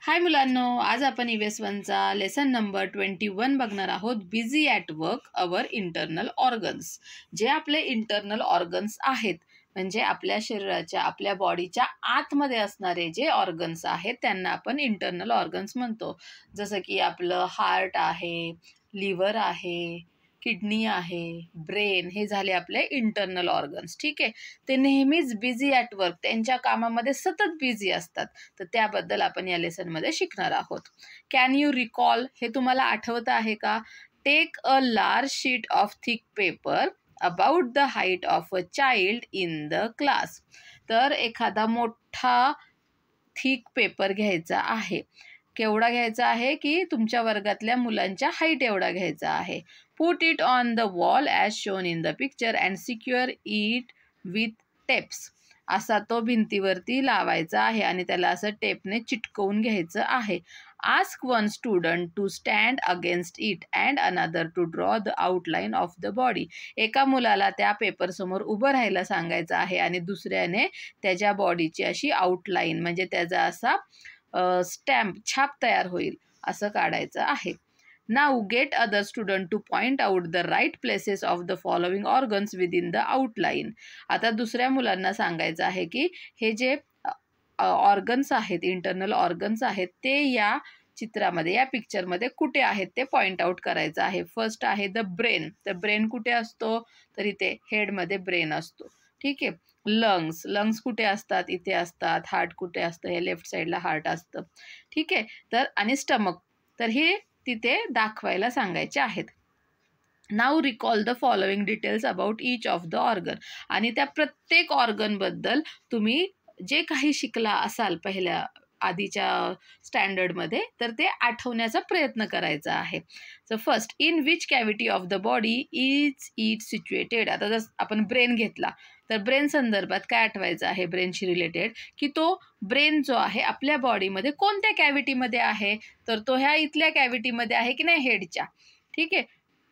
हाय मुलांनो, आज आपण EVS 1चा लेसन नंबर 21 बघणार आहोत. Busy at work our internal organs. जे आपले इंटरनल ऑर्गन्स आहेत, म्हणजे आपल्या शरीराच्या, आपल्या बॉडीच्या आतमध्ये असणारे जे ऑर्गन्स आहेत त्यांना आपण इंटरनल ऑर्गन्स म्हणतो. जसं की आपलं हार्ट आहे, लिव्हर आहे, किडनी आहे, ब्रेन, हे झाले आपले इंटरनल ऑर्गन्स. ठीक आहे. ते नेहमीच बिझी ॲट वर्क, त्यांच्या कामामध्ये सतत बिझी असतात. तर त्याबद्दल आपण या लेसनमध्ये शिकणार आहोत. कॅन यू रिकॉल, हे तुम्हाला आठवत आहे का? Take a large sheet of thick paper about the height of a child in the class. तर एखादा मोठा थिक पेपर घ्यायचा आहे. केवढा घ्यायचा आहे की तुमच्या वर्गातल्या मुलांच्या हाईट एवढा घ्यायचा आहे. Put it on the wall as shown in the picture and secure it with tapes. असा तो भिंतीवरती लावायचा आहे आणि त्याला असं टेपने चिटकवून घ्यायचं आहे. Ask one student to stand against it and another to draw the outline of the body. एका मुलाला त्या पेपरसमोर उभं राहायला सांगायचं आहे आणि दुसऱ्याने त्याच्या बॉडीची अशी आउटलाईन, म्हणजे त्याचा असा स्टॅम्प, छाप तयार होईल असं काढायचं आहे. Now get other student to point out the right places of the following organs within the outline. आता दुसऱ्या मुलांना सांगायचं आहे की हे जे ऑर्गन्स आहेत, इंटरनल ऑर्गन्स आहेत, ते या चित्रामध्ये, या पिक्चरमध्ये कुठे आहेत ते पॉइंट आउट करायचं आहे. फर्स्ट आहे द ब्रेन. तर ब्रेन कुठे असतो? तर इथे हेडमध्ये ब्रेन असतो. ठीक आहे. लंग्स, लंग्स कुठे असतात? इथे असतात. हार्ट कुठे असतं? हे लेफ्ट साईडला हार्ट असतं. ठीक आहे. तर आणि स्टमक, तर हे तिथे दाखवायला सांगायचे आहेत. Now recall the following details about each of the organ. आणि त्या प्रत्येक ऑर्गनबद्दल तुम्ही जे काही शिकला असाल पहिल्या आधीच्या स्टँडर्डमध्ये, तर ते आठवण्याचा प्रयत्न करायचा आहे. So first, in which cavity of the body is it situated. आता जर आपण ब्रेन घेतला तर ब्रेन संदर्भात काय आठवायचं आहे ब्रेनशी रिलेटेड, की तो ब्रेन जो आहे आपल्या बॉडीमध्ये कोणत्या कॅव्हिटीमध्ये आहे? तर तो ह्या इथल्या कॅव्हिटीमध्ये आहे की नाही, हेडच्या. ठीक आहे.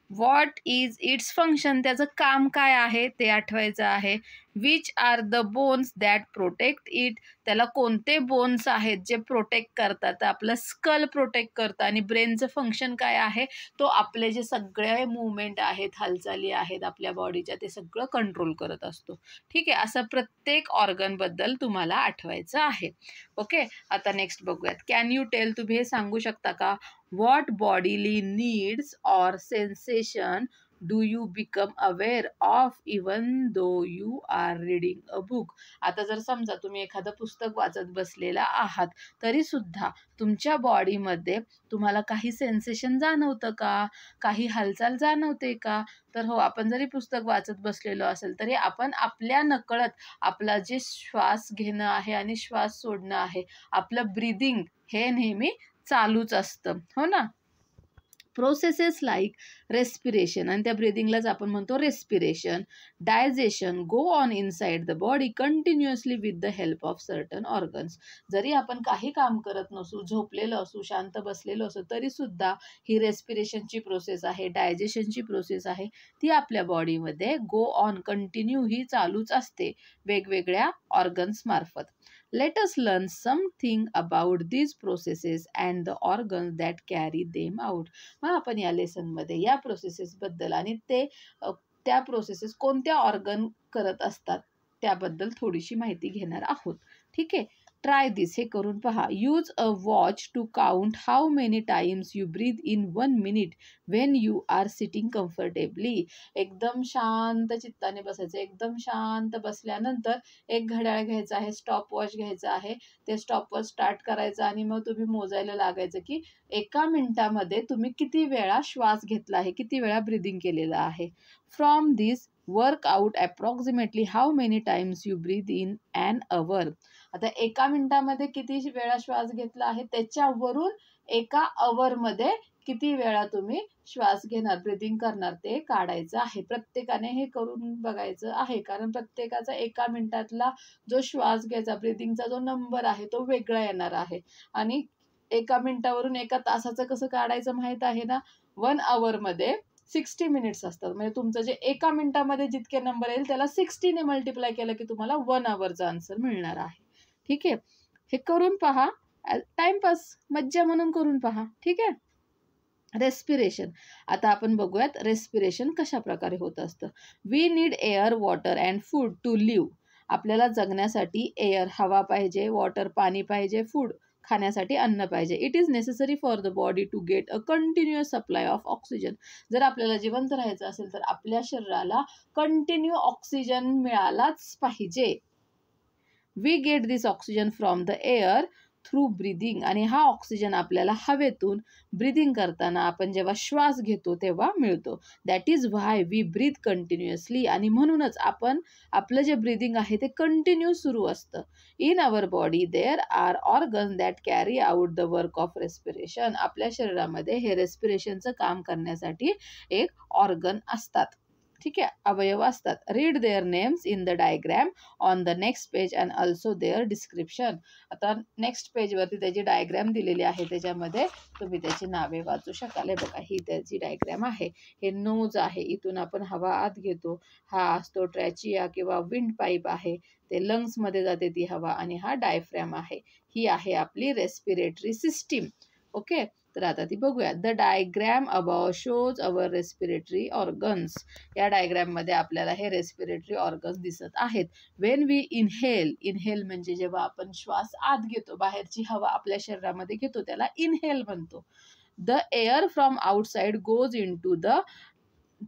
व्हॉट इज इट्स फंक्शन, त्याचं काम काय आहे ते आठवायचं आहे. Which are the bones that protect it, त्याला कोणते बोन्स आहेत जे प्रोटेक्ट करतात? तर आपलं स्कल प्रोटेक्ट करतं. आणि ब्रेनचं फंक्शन काय आहे? तो आपले जे सगळे मूवमेंट आहेत, हालचाली आहेत आपल्या बॉडीच्या, ते सगळं कंट्रोल करत असतो. ठीक आहे. असं प्रत्येक ऑर्गनबद्दल तुम्हाला आठवायचं आहे. ओके. आता नेक्स्ट बघूयात. कॅन यू टेल, तुम्ही हे सांगू शकता का? What bodily needs or sensation do you become aware of even though you are reading a book? आता जर समजा तुम्ही एखादं पुस्तक वाचत बसलेला आहात, तरी सुद्धा तुमच्या बॉडीमध्ये तुम्हाला काही सेन्सेशन जाणवतं का? काही हालचाल जाणवते का? तर हो, आपण जरी पुस्तक वाचत बसलेलो असेल तरी आपण आपल्या नकळत आपला जे श्वास घेणं आहे आणि श्वास सोडणं आहे, आपलं ब्रीदिंग हे नेहमी चालूच असतं, हो ना. प्रोसेसेस लाईक रेस्पिरेशन, आणि त्या ब्रिदिंगलाच आपण म्हणतो respiration, digestion go on inside the body continuously with the help of certain organs. जरी आपण काही काम करत नसू, झोपलेलो असू, शांत बसलेलो असू, तरी सुद्धा ही रेस्पिरेशनची प्रोसेस आहे, डायजेशनची प्रोसेस आहे, ती आपल्या बॉडीमध्ये गो ऑन, कंटिन्यू ही चालूच असते वेगवेगळ्या ऑर्गन्स मार्फत. Let us learn something about these processes and the organs that carry them out. मग आपण या लेसनमध्ये या प्रोसेसेसबद्दल आणि त्या प्रोसेसेस कोणत्या ऑर्गन करत असतात त्याबद्दल थोडीशी माहिती घेणार आहोत. ठीक आहे. ट्राय दिस, हे करून पहा. Use a watch to count how many times you breathe in 1 minute when you are sitting comfortably. एकदम शांत चित्ताने बसायचं. एकदम शांत बसल्यानंतर एक घड्याळ घ्यायचं आहे, स्टॉप वॉच घ्यायचं आहे. ते स्टॉप वॉच स्टार्ट करायचं आणि मग तुम्ही मोजायला लागायचं की 1 मिनिटामध्ये तुम्ही किती वेळा श्वास घेतला आहे, किती वेळा ब्रीदिंग केलेलं आहे. From this work out approximately how many times you breathe in an hour. आता 1 मिनिटामध्ये किती वेळा श्वास घेतला आहे त्याच्यावरून 1 अवरमध्ये किती वेळा तुम्ही श्वास घेणार, ब्रीदिंग करणार ते काढायचं आहे. प्रत्येकाने हे करून बघायचं आहे, कारण प्रत्येकाचा 1 मिनिटातला जो श्वास घ्यायचा, ब्रीदिंगचा जो नंबर आहे तो वेगळा येणार आहे. आणि 1 मिनिटावरून 1 तासाचं कसं काढायचं माहीत आहे ना. 1 आवरमध्ये 60 मिनिट्स असतात. म्हणजे तुमचं जे 1 मिनिटामध्ये जितके नंबर येईल त्याला 60 ने मल्टिप्लाय केलं की तुम्हाला 1 आवरचा आन्सर मिळणार आहे. ठीक आहे. हे करून पहा टाइमपास, मज्जा म्हणून करून पहा. ठीक आहे. रेस्पिरेशन. आता आपण बघूयात रेस्पिरेशन कशा प्रकारे होत असतं. We need air, water and food to live. आपल्याला जगण्यासाठी एअर हवा पाहिजे, वॉटर पाणी पाहिजे, फूड खाण्यासाठी अन्न पाहिजे. It is necessary for the body to get a continuous supply of oxygen. जर आपल्याला जिवंत राहायचं असेल तर आपल्या शरीराला कंटिन्यू ऑक्सिजन मिळालाच पाहिजे. We get this oxygen from the air through breathing. आणि हा ऑक्सिजन आपल्याला हवेतून ब्रिदिंग करताना आपण जेव्हा श्वास घेतो तेव्हा मिळतो. That is why we breathe continuously. आणि म्हणूनच आपण आपलं जे ब्रिदिंग आहे ते कंटिन्यू सुरू असतं. In our body there are organs that carry out the work of respiration. आपल्या शरीरामध्ये हे रेस्पिरेशनचं काम करण्यासाठी एक ऑर्गन असतात. ठीक आहे, अवयव असतात. Read their names in the diagram on the next page and also their description. आता नेक्स्ट पेजवरती त्याची डायग्रॅम दिलेली आहे, त्याच्यामध्ये तुम्ही त्याची नावे वाचू शकाल. हे बघा, ही त्याची डायग्रॅम आहे. हे नोज आहे, इथून आपण हवा आत घेतो. हा असतो ट्रॅचिया किंवा विंड पाईप आहे, ते लंग्समध्ये जाते ती हवा. आणि हा डायफ्रॅम आहे. ही आहे आपली रेस्पिरेटरी सिस्टीम. ओके, तर आता ती बघूया. The diagram above shows our respiratory organs. या डायग्रॅममध्ये आपल्याला हे रेस्पिरेटरी ऑर्गन्स दिसत आहेत. वेन वी इनहेल, इनहेल म्हणजे जेव्हा आपण श्वास आत घेतो, बाहेरची हवा आपल्या शरीरामध्ये घेतो, त्याला इनहेल म्हणतो. The air from outside goes into the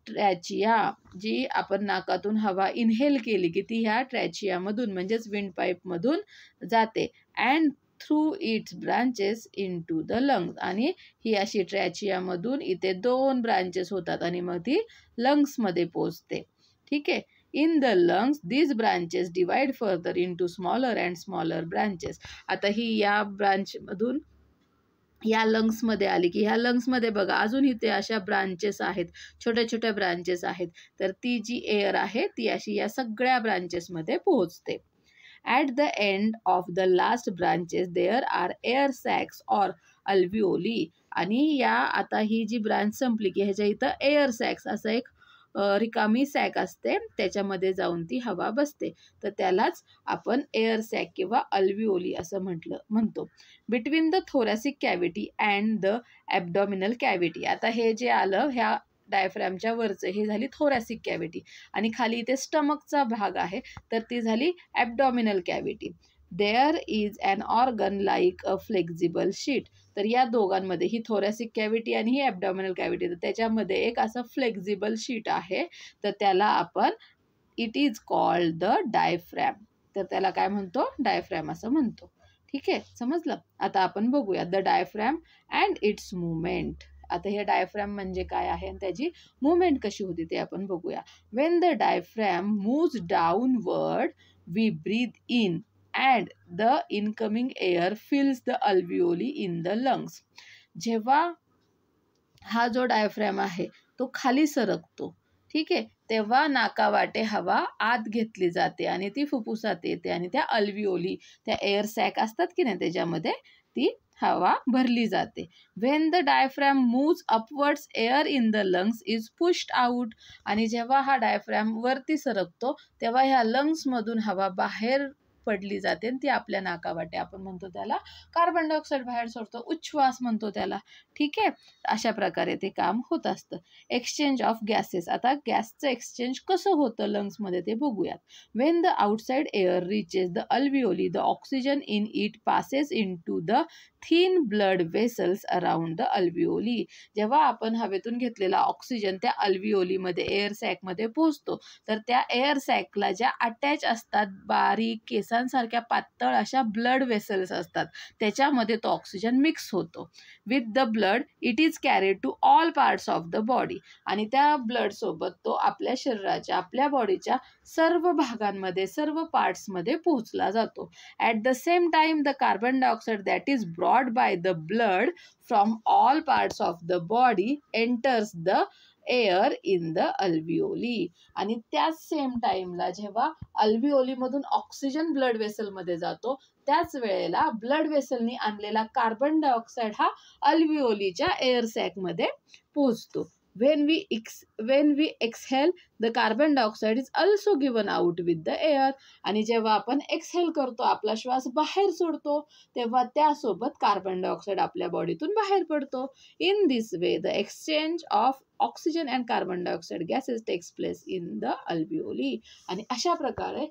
trachea. जी आपण नाकातून हवा इनहेल केली की ती ह्या ट्रॅचियामधून म्हणजेच विंड पाईपमधून जाते. And through its branches into the lungs. आणि ही अशी ट्रॅचियामधून इथे 2 ब्रांचेस होतात आणि मग ती लंग्समध्ये पोचते. ठीक आहे. In the lungs these branches divide further into smaller and smaller branches. आता ही या ब्रांचमधून या लंग्समध्ये आली की ह्या लंग्समध्ये बघा अजून इथे अशा ब्रांचेस आहेत, छोट्या छोट्या ब्रांचेस आहेत. तर ती जी एअर आहे ती अशी या सगळ्या ब्रांचेसमध्ये पोहोचते. At the end of the last branches there are air sacs or alveoli. आणि या आता ही जी ब्रांच संपली की ह्याच्या इथं एअर सॅक्स असं एक रिकामी सॅक असते, त्याच्यामध्ये जाऊन ती हवा बसते. तर त्यालाच आपण एअर सॅक किंवा अल्विओली असं म्हणतो. Between the thoracic cavity and the abdominal cavity. आता हे जे आलं ह्या डायफ्रॅमच्या वरचं हे झाली थोरॅसिक कॅव्हिटी आणि खाली इथे स्टमकचा भाग आहे तर ती झाली abdominal cavity. There is an organ like a flexible sheet. तर या दोघांमध्ये ही थोरॅसिक कॅव्हिटी आणि ही ॲब्डॉमिनल कॅव्हिटी, तर त्याच्यामध्ये एक असं फ्लेक्झिबल शीट आहे, तर त्याला आपण it is called the diaphragm. तर त्याला काय म्हणतो? डायफ्रॅम असं म्हणतो. ठीक आहे, समजलं. आता आपण बघूया the diaphragm and it's movement. आता हे डायफ्रॅम म्हणजे काय आहे आणि त्याची मुवमेंट कशी होती ते आपण बघूया. When the diaphragm moves downward we breathe in and the incoming air fills the alveoli in the lungs. जेव्हा हा जो डायफ्रॅम आहे तो खाली सरकतो, ठीक आहे, तेव्हा नाकावाटे हवा आत घेतली जाते आणि ती फुफ्फुसात येते आणि त्या अल्विओली, त्या एअर सॅक असतात की नाही त्याच्यामध्ये ती हवा भरली जाते. When the diaphragm moves upwards air in the lungs is pushed out. आणि जेव्हा हा डायफ्रॅम वरती सरकतो तेव्हा ह्या लंग्समधून हवा बाहेर पडली जाते आणि ती आपल्या नाकावाटे आपण म्हणतो त्याला कार्बन डायऑक्साईड बाहेर सोडतो, उच्छ्वास म्हणतो त्याला. ठीक आहे, अशा प्रकारे ते काम होत असतं. Exchange of gases. आता गॅसचं एक्सचेंज कसं होतं लंग्समध्ये ते बघूयात. When the outside air reaches the alveoli the oxygen in it passes into the thin blood vessels around the alveoli. जेव्हा आपण हवेतून घेतलेला ऑक्सिजन त्या अल्विओलीमध्ये एअर सॅकमध्ये पोहोचतो तर त्या एअर सॅकला ज्या अटॅच असतात बारीक केसांसारख्या पातळ अशा ब्लड वेसल्स असतात, त्याच्यामध्ये तो ऑक्सिजन मिक्स होतो. With the blood it is carried to all parts of the body. आणि त्या ब्लडसोबत तो आपल्या शरीराच्या, आपल्या बॉडीच्या सर्व भागांमध्ये, सर्व पार्ट्समध्ये पोहोचला जातो. At the same time the carbon dioxide that is brought by the blood from all parts of the body enters the air in the alveoli. आणि त्याच सेम टाइमला जेव्हा अल्विओलीमधून ऑक्सिजन ब्लड वेसलमध्ये जातो त्याच वेळेला ब्लड वेसलनी आणलेला कार्बन डायऑक्साईड हा अल्विओलीच्या air सॅकमध्ये पोहोचतो. when we exhale the carbon dioxide is also given out with the air. आणि जेव्हा आपण एक्सहेल करतो, आपला श्वास बाहेर सोडतो, तेव्हा त्यासोबत कार्बन डायऑक्साईड आपल्या बॉडीतून बाहेर पडतो. In this way the exchange of oxygen and carbon dioxide gases takes place in the alveoli. आणि अशा प्रकारे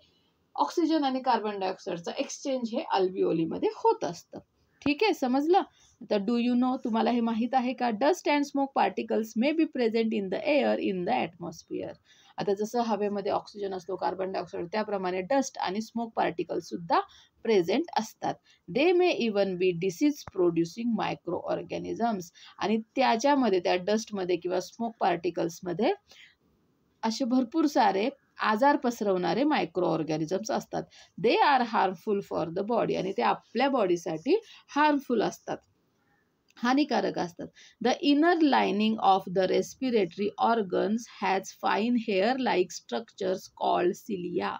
ऑक्सिजन आणि कार्बन डायऑक्साईडचं एक्सचेंज हे अल्विओलीमध्ये होत असतं. ठीक आहे, समजलं? तर डू यू नो, तुम्हाला हे माहीत आहे का? Dust and smoke particles may be present in the air in the atmosphere. आता जसं हवेमध्ये ऑक्सिजन असतो, कार्बन डायऑक्साईड, त्याप्रमाणे डस्ट आणि स्मोक पार्टिकल्स सुद्धा प्रेझेंट असतात. They may even be disease producing micro organisms. आणि त्याच्यामध्ये, त्या डस्टमध्ये किंवा स्मोक पार्टिकल्समध्ये असे भरपूर सारे आजार पसरवणारे मायक्रो ऑर्गॅनिझम्स असतात. They are harmful for the body. आणि ते आपल्या बॉडीसाठी हार्मफुल असतात, हानिकारक असतात. The inner lining of the respiratory organs has fine hair like structures called cilia.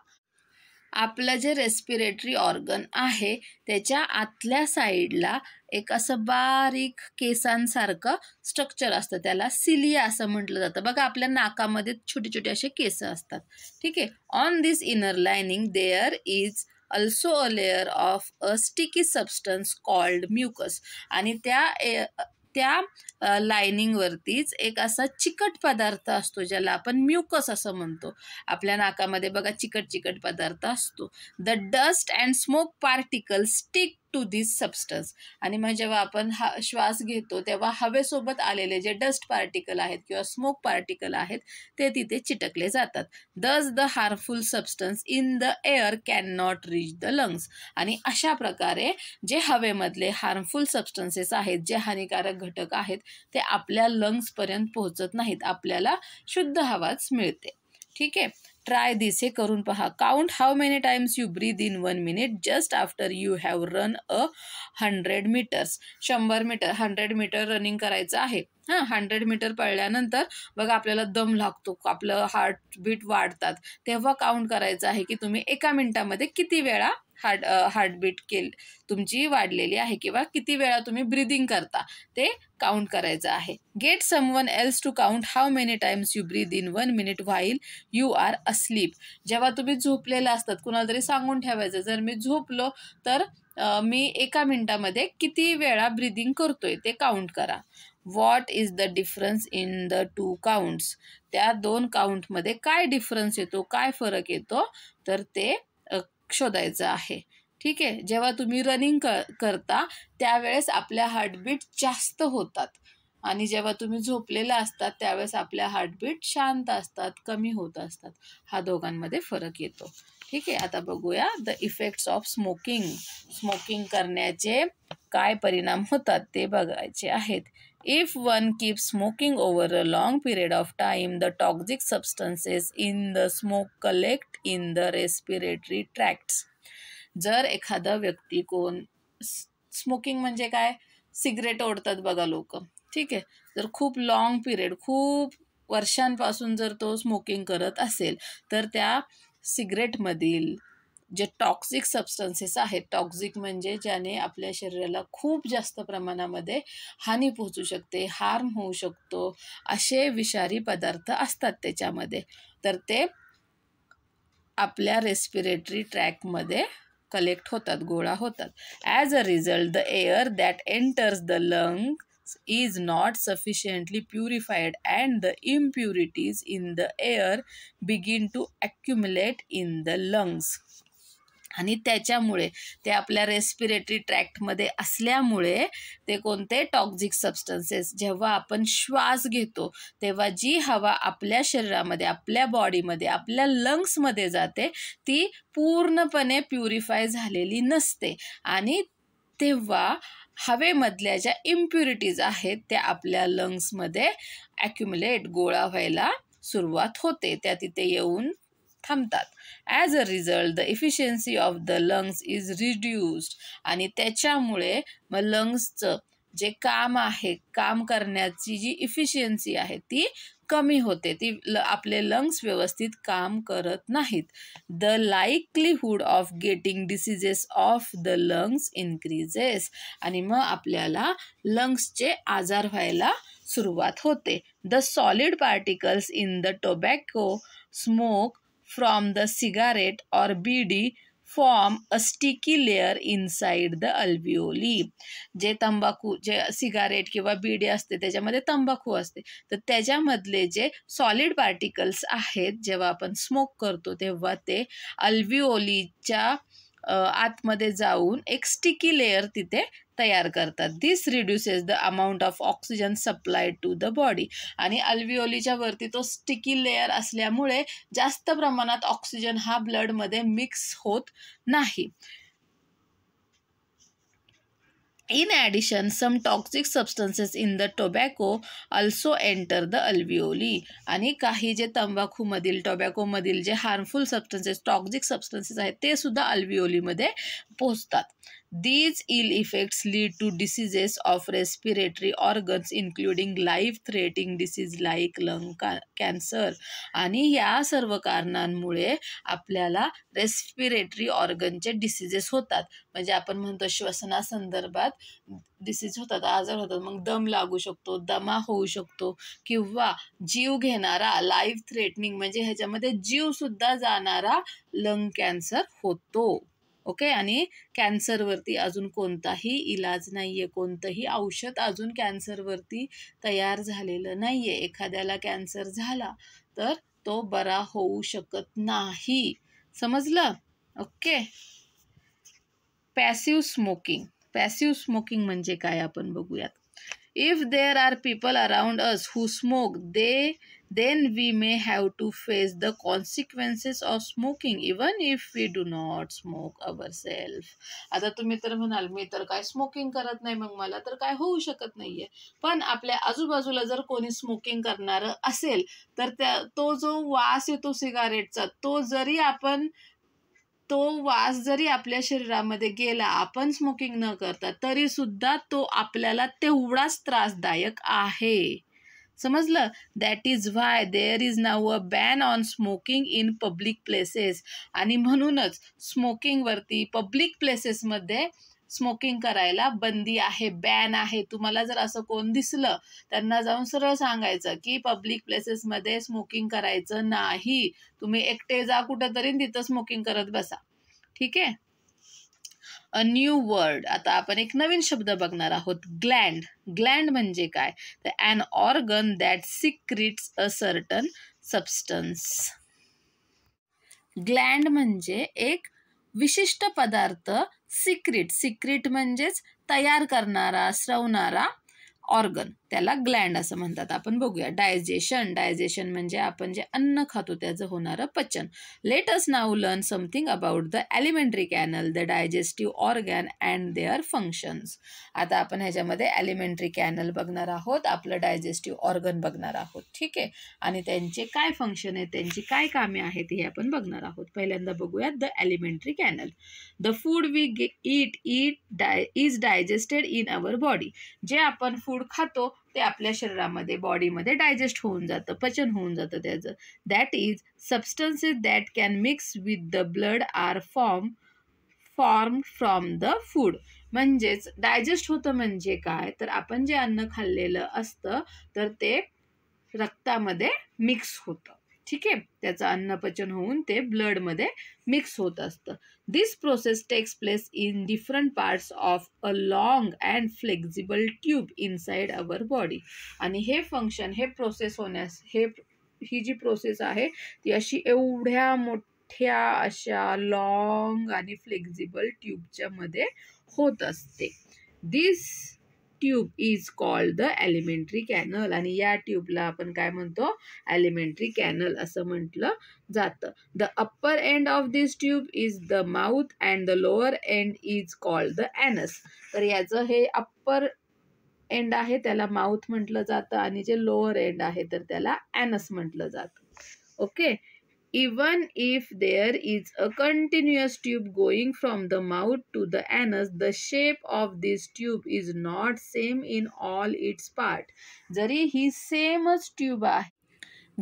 आपलं जे रेस्पिरेटरी ऑर्गन आहे त्याच्या आतल्या साईडला एक असं बारीक केसांसारखं स्ट्रक्चर असतं, त्याला सिलिया असं म्हटलं जातं. बघा, आपल्या नाकामध्ये छोटे छोटे असे केस असतात. ठीक आहे. On this inner lining there is also a layer of a sticky substance called mucus. आणि त्या लायनिंगवरतीच एक असा चिकट पदार्थ असतो ज्याला आपण म्युकस असं म्हणतो. आपल्या नाकामध्ये बघा चिकट चिकट पदार्थ असतो. The dust and smoke particles stick to this substance. आणि मग जेव्हा आपण श्वास घेतो तेव्हा हवेसोबत आलेले जे डस्ट पार्टिकल आहेत किंवा स्मोक पार्टिकल आहेत ते तिथे चिटकले जातात. दस the harmful substance in the air can not reach the lungs. आणि अशा प्रकारे जे हवेमधले हार्मफुल सबस्टन्सेस आहेत, जे हानिकारक घटक आहेत, ते आपल्या लंग्सपर्यंत पोहोचत नाहीत, आपल्याला शुद्ध हवाच मिळते. ठीक आहे. ट्राय दिस, हे करून पहा. Count how many times you breathe in 1 minute just after you have run 100 meters. 100 metre, 100 metre running करायचं आहे. 100 मीटर पळल्यानंतर बघा आपल्याला दम लागतो, आपलं हार्टबीट वाढतात, तेव्हा काउंट करायचं आहे की तुम्ही एका मिनिटामध्ये किती वेळा हार्टबीट तुमची वाढलेली आहे किंवा किती वेळा तुम्ही ब्रीदिंग करता ते काउंट करायचं आहे. Get someone else to count how many times you breathe in 1 minute while you are asleep. जेव्हा तुम्ही झोपलेला असतात, कुणाला तरी सांगून ठेवायचं, जर मी झोपलो तर मी एका मिनिटामध्ये किती वेळा ब्रीदिंग करतोय ते काउंट करा. What is the difference in the 2 counts. त्या 2 काउंटमध्ये काय डिफरन्स येतो, काय फरक येतो, तर ते शोधायचं आहे. ठीक आहे. जेव्हा तुम्ही रनिंग करता त्यावेळेस आपल्या हार्टबीट जास्त होतात आणि जेव्हा तुम्ही झोपलेला असतात त्यावेळेस आपल्या हार्टबीट शांत असतात, कमी होत असतात. हा दोघांमध्ये फरक येतो. ठीक आहे. आता बघूया the effects of smoking. Smoking करण्याचे काय परिणाम होतात ते बघायचे आहेत. If one keeps smoking over a long period of time, the toxic substances in the smoke collect in the respiratory tracts. जर एखादा व्यक्ती स्मोकिंग म्हणजे काय, सिगरेट ओढतात बघा लोक. ठीक आहे. जर खूप लॉंग पिरियड, खूप वर्षांपासून जर तो स्मोकिंग करत असेल तर त्या सिगरेटमधील जे टॉक्सिक सबस्टन्सेस आहेत, टॉक्सिक म्हणजे ज्याने आपल्या शरीराला खूप जास्त प्रमाणामध्ये हानी पोहोचू शकते, हार्म होऊ शकतो, असे विषारी पदार्थ असतात त्याच्यामध्ये, तर ते आपल्या रेस्पिरेटरी ट्रॅकमध्ये कलेक्ट होतात, गोळा होतात. As a result the air that enters the lungs is not sufficiently purified and the impurities in the air begin to accumulate in the lungs. आणि त्याच्यामुळे ते आपल्या रेस्पिरेटरी ट्रॅक्टमध्ये असल्यामुळे ते कोणते टॉक्सिक सबस्टन्सेस, जेव्हा आपण श्वास घेतो तेव्हा जी हवा आपल्या शरीरामध्ये, आपल्या बॉडीमध्ये, आपल्या लंग्समध्ये जाते ती पूर्णपणे प्युरिफाय झालेली नसते आणि तेव्हा हवेमधल्या ज्या इम्प्युरिटीज आहेत त्या आपल्या लंग्समध्ये ॲक्युमुलेट, गोळा व्हायला सुरुवात होते, त्या तिथे येऊन थांबतात. As a result the efficiency of the lungs is reduced. आणि त्याच्यामुळे मग लंग्सचं जे काम आहे, काम करण्याची जी इफिशियन्सी आहे ती कमी होते, ती आपले लंग्स व्यवस्थित काम करत नाहीत. The likelihood of getting diseases of the lungs increases. आणि मग आपल्याला लंग्सचे आजार व्हायला सुरुवात होते. The solid particles in the tobacco smoke from the cigarette और bidi form a sticky layer inside the alveoli. जे तंबाखू, जे सिगारेट किंवा बीडी असते त्याच्यामध्ये तंबाखू असते, तर त्याच्यामधले जे सॉलिड पार्टिकल्स आहेत, जेव्हा आपण स्मोक करतो तेव्हा ते अल्व्हिओलीच्या आतमध्ये जाऊन एक स्टिकी लेअर तिथे तयार करतात. This reduces the amount of oxygen supply to the body. आणि अल्व्हिओलीच्या वरती तो स्टिकी लेअर असल्यामुळे जास्त प्रमाणात ऑक्सिजन हा ब्लडमध्ये मिक्स होत नाही. In addition, some toxic substances in the tobacco also enter the alveoli. आणि काही जे तंबाखूमधील, टोबॅकोमधील जे हार्मफुल सबस्टन्सेस, टॉक्सिक सबस्टन्सेस आहेत ते सुद्धा अल्व्हिओलीमध्ये पोहोचतात. These ill effects lead to diseases of respiratory organs including life-threatening disease like lung cancer. आणि या सर्व कारणांमुळे आपल्याला रेस्पिरेटरी ऑर्गनचे डिसीजेस होतात. म्हणजे आपण म्हणतो श्वसनासंदर्भात डिसीज होतात, आजार होतात. मग दम लागू शकतो, दमा होऊ शकतो, किंवा जीव घेणारा लाईफ थ्रेटनिंग म्हणजे ह्याच्यामध्ये जीव सुद्धा जाणारा लंग कॅन्सर होतो. ओके. आणि कॅन्सरवरती अजून कोणताही इलाज नाही आहे, कोणतंही औषध अजून कॅन्सरवरती तयार झालेलं नाही आहे. एखाद्याला कॅन्सर झाला तर तो बरा होऊ शकत नाही. समजलं? Okay. Passive smoking. Passive smoking म्हणजे काय आपण बघूयात. If there are people around us who smoke then we may have to face the consequences of smoking even if we do not smoke ourselves. आता तुम्ही तर म्हणाल मी तर काय स्मोकिंग करत नाही, मग मला तर काय होऊ शकत नाहीये. पण आपल्या आजूबाजूला जर कोणी स्मोकिंग करणारं असेल तर तो जो वास येतो सिगारेटचा, तो वास जरी आपल्या शरीरामध्ये गेला, आपण स्मोकिंग न करता, तरी सुद्धा तो आपल्याला तेवढाच त्रासदायक आहे. समजलं? That is why there is now a ban on smoking in public places. आणि म्हणूनच स्मोकिंगवरती पब्लिक प्लेसेसमध्ये स्मोकिंग करायला बंदी आहे, बॅन आहे. तुम्हाला जर असं कोण दिसलं, त्यांना जाऊन सरळ सांगायचं की पब्लिक प्लेसेसमध्ये स्मोकिंग करायचं नाही. तुम्ही एकटे जा कुठंतरी, तिथं स्मोकिंग करत बसा. ठीक आहे. A new word. आता आपण एक नवीन शब्द बघणार आहोत. ग्लँड. ग्लँड म्हणजे काय? तर an organ that secretes a certain substance. Gland म्हणजे एक विशिष्ट पदार्थ, सिक्रीट म्हणजेच तयार करणारा, स्रवणारा ऑर्गन, त्याला ग्लँड असं म्हणतात. आपण बघूया. डायजेशन म्हणजे आपण जे अन्न खातो त्याचं होणारं पचन. Let us now learn something about the alimentary canal, the digestive organ and their functions. आता आपण ह्याच्यामध्ये एलिमेंटरी कॅनल बघणार आहोत, आपलं डायजेस्टिव्ह ऑर्गन बघणार आहोत. ठीक आहे. आणि त्यांचे काय फंक्शन आहेत, त्यांची काय कामे आहेत हे आपण बघणार आहोत. पहिल्यांदा बघूया the alimentary canal. The food we eat is digested in our body. जे आपण फूड खातो ते आपल्या शरीरामध्ये, बॉडीमध्ये डायजेस्ट होऊन जातं, पचन होऊन जातं त्याचं. That is substances that can mix with the blood are form from the food. म्हणजेच डायजेस्ट होतं म्हणजे काय, तर आपण जे अन्न खाल्लेलं असतं तर ते रक्तामध्ये मिक्स होतं. ठीक आहे. त्याचं अन्नपचन होऊन ते ब्लडमध्ये मिक्स होत असतं. This process takes place in different parts of a long and flexible tube inside our body. आणि हे फंक्शन, हे प्रोसेस होण्यास, ही जी प्रोसेस आहे ती अशी एवढ्या मोठ्या अशा लॉंग आणि फ्लेक्झिबल ट्यूबच्या मध्ये होत असते. This tube is called the alimentary canal. आणि या ट्यूबला आपण काय म्हणतो? एलिमेंटरी कॅनल असं म्हटलं जातं. The upper end of this tube is the mouth and the lower end is called the anus. तर याचं हे अप्पर एंड आहे त्याला माउथ म्हटलं जातं, आणि जे लोअर एंड आहे तर त्याला ॲनस म्हटलं जातं. Okay. Even if there is a continuous tube going from the mouth to the anus, the shape of this tube is not same in all its part. जरी ही सेमच ट्यूब आहे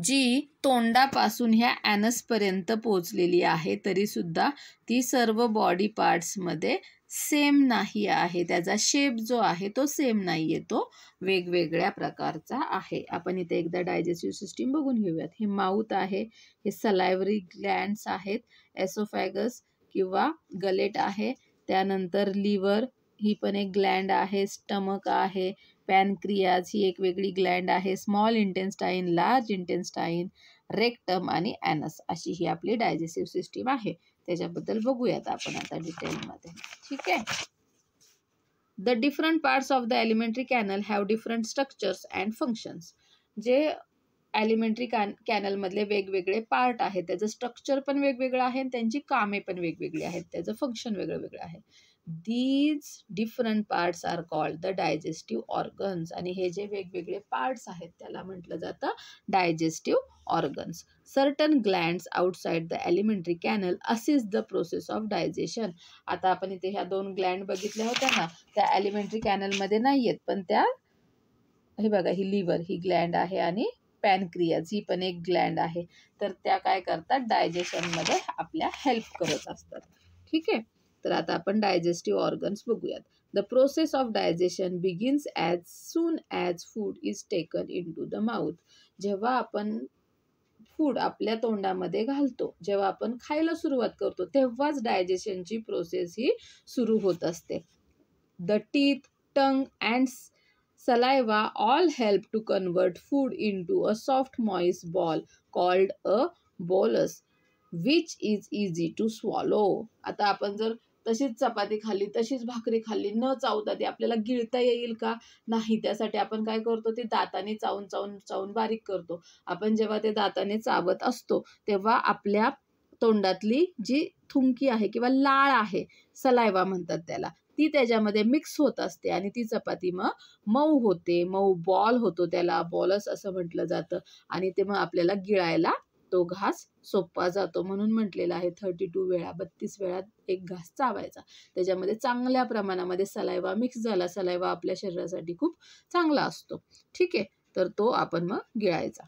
जी तोंडापासून ह्या anus पर्यंत पोहोचलेली आहे, तरी सुद्धा ती सर्व बॉडी पार्ट्समध्ये सेम नाही आहे, त्याचा शेप जो आहे तो सेम नाही आहे, तो वेगवेगळ्या प्रकारचा आहे. आपण इथे एकदा डायजेस्टिव्ह सिस्टीम बघून घेऊयात. हे माउथ आहे, हे सलायव्हरी ग्लँड्स आहेत, एसोफॅगस किंवा गलेट आहे, त्यानंतर लिव्हर ही पण एक ग्लँड आहे, स्टमक आहे, पॅनक्रियाज ही एक वेगळी ग्लँड आहे, small intestine, large intestine, rectum आणि ॲनस अशी ही आपली डायजेस्टिव्ह सिस्टीम आहे. त्याच्याबद्दल बघूयात आपण आता डिटेलमध्ये. ठीक आहे. The different parts of the alimentary canal have different structures and functions. जे एलिमेंटरी कॅनलमधले वेगवेगळे पार्ट आहेत, त्याचं स्ट्रक्चर पण वेगवेगळं आहे आणि त्यांची कामे पण वेगवेगळी आहेत, त्याचं फंक्शन वेगळं वेगळं आहे. These different parts are called the digestive organs. आणि हे जे वेगवेगळे पार्ट्स आहेत त्याला म्हटलं जातं digestive organs. Certain glands outside the alimentary canal assist the process of digestion. आता आपण इथे ह्या 2 ग्लँड बघितल्या होत्या ना, त्या एलिमेंटरी कॅनलमध्ये नाही आहेत, पण त्या हे बघा, ही लिव्हर ही ग्लँड आहे आणि पॅनक्रियाज ही पण एक ग्लँड आहे. तर त्या काय करतात, डायजेशनमध्ये आपल्या हेल्प करत असतात. ठीक आहे. तर आता आपण डायजेस्टिव्ह ऑर्गन्स बघूयात. The process of digestion begins as soon as food is taken into the mouth. जेव्हा आपण फूड आपल्या तोंडामध्ये घालतो, जेव्हा आपण खायला सुरुवात करतो, तेव्हाच डायजेशनची प्रोसेस ही सुरू होत असते. The teeth, tongue and saliva all help to convert food into a soft moist ball called a bolus which is easy to swallow. आता आपण जर तशीच चपाती खाल्ली, तशीच भाकरी खाल्ली, न चावता ती आपल्याला गिळता येईल का? नाही. त्यासाठी आपण काय करतो, ते दाताने चावून चावून चावून बारीक करतो. आपण जेव्हा ते दाताने चावत असतो तेव्हा आपल्या तोंडातली जी थुंकी आहे किंवा लाळ आहे, सलायवा म्हणतात त्याला, ती त्याच्यामध्ये मिक्स होत असते आणि ती चपाती मग मऊ होते, मऊ बॉल होतो, त्याला बॉलस असं म्हटलं जातं. आणि ते मग आपल्याला गिळायला तो घास सोपा जातो. म्हणून म्हटलेलं आहे 32 वेळा 32 वेळा एक घास चावायचा. त्याच्यामध्ये चांगल्या प्रमाणामध्ये सलायवा मिक्स झाला. सलायवा आपल्या शरीरासाठी खूप चांगला असतो. ठीक आहे. तर तो आपण मग गिळायचा.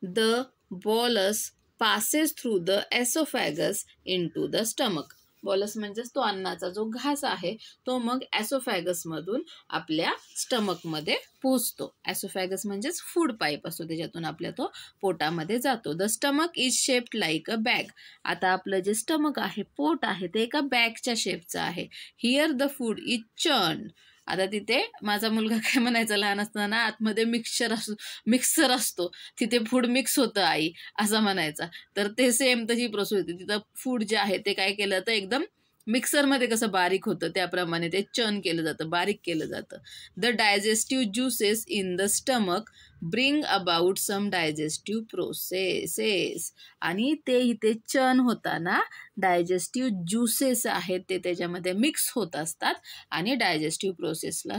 The bolus passes through the esophagus into the stomach. Bolus म्हणजेच तो अन्नाचा जो घास आहे तो मग ॲसोफॅगस मधून आपल्या स्टमकमध्ये पोहोचतो. ॲसोफॅगस म्हणजेच फूड पाईप असतो, त्याच्यातून आपल्या तो पोटामध्ये जातो. The stomach is shaped like a bag. आता आपलं जे स्टमक आहे, पोट आहे, ते एका बॅगच्या शेपचं आहे. Here the food is churn. आता तिथे माझा मुलगा काय म्हणायचा लहान असताना, आतमध्ये मिक्सर असतो, तिथे फूड मिक्स होतं आई, असं म्हणायचा. तर ते सेम तशी प्रोसेस होती. तिथं फूड जे आहे ते काय केलं तर एकदम मिक्सरमध्ये कसं बारीक होतं त्याप्रमाणे ते चर्न केलं जातं, बारीक केलं जातं. The digestive juices in the stomach bring about some digestive processes. आणि ते इथे चर्न होताना डायजेस्टिव्ह ज्युसेस आहेत ते त्याच्यामध्ये मिक्स होत असतात आणि डायजेस्टिव्ह प्रोसेसला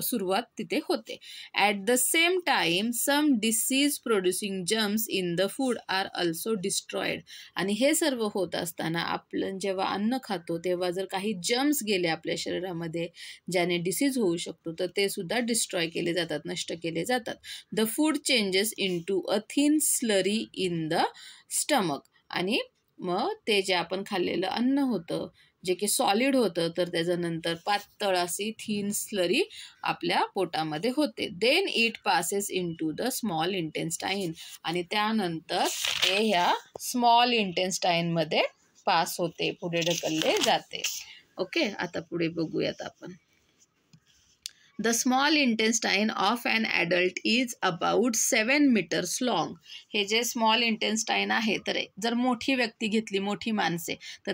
सुरुवात तिथे होते. At the same time some disease producing germs in the food are also destroyed. आणि हे सर्व होत असताना आपण जेव्हा अन्न खातो तेव्हा जर काही जर्म्स गेले आपल्या शरीरामध्ये ज्याने डिसीज होऊ शकतो तर ते सुद्धा डिस्ट्रॉय केले जातात, नष्ट केले जातात. The food changes into a thin slurry in the stomach. आणि मग ते जे आपण खाल्लेलं अन्न होतं जे की सॉलिड होतं तर त्याच्यानंतर पातळ अशी थिन स्लरी आपल्या पोटामध्ये होते. Then it passes into the small intestine. आणि त्यानंतर हे ह्या स्मॉल इंटेस्टाईनमध्ये पास होते, पुढे ढकलले जाते. ओके. आता पुढे बघूयात आपण. The small intestine of an adult is about 7 meters long. हे जे स्मॉल इंटेस्टाईन आहे, तर जर मोठी व्यक्ती घेतली, मोठी माणसे, तर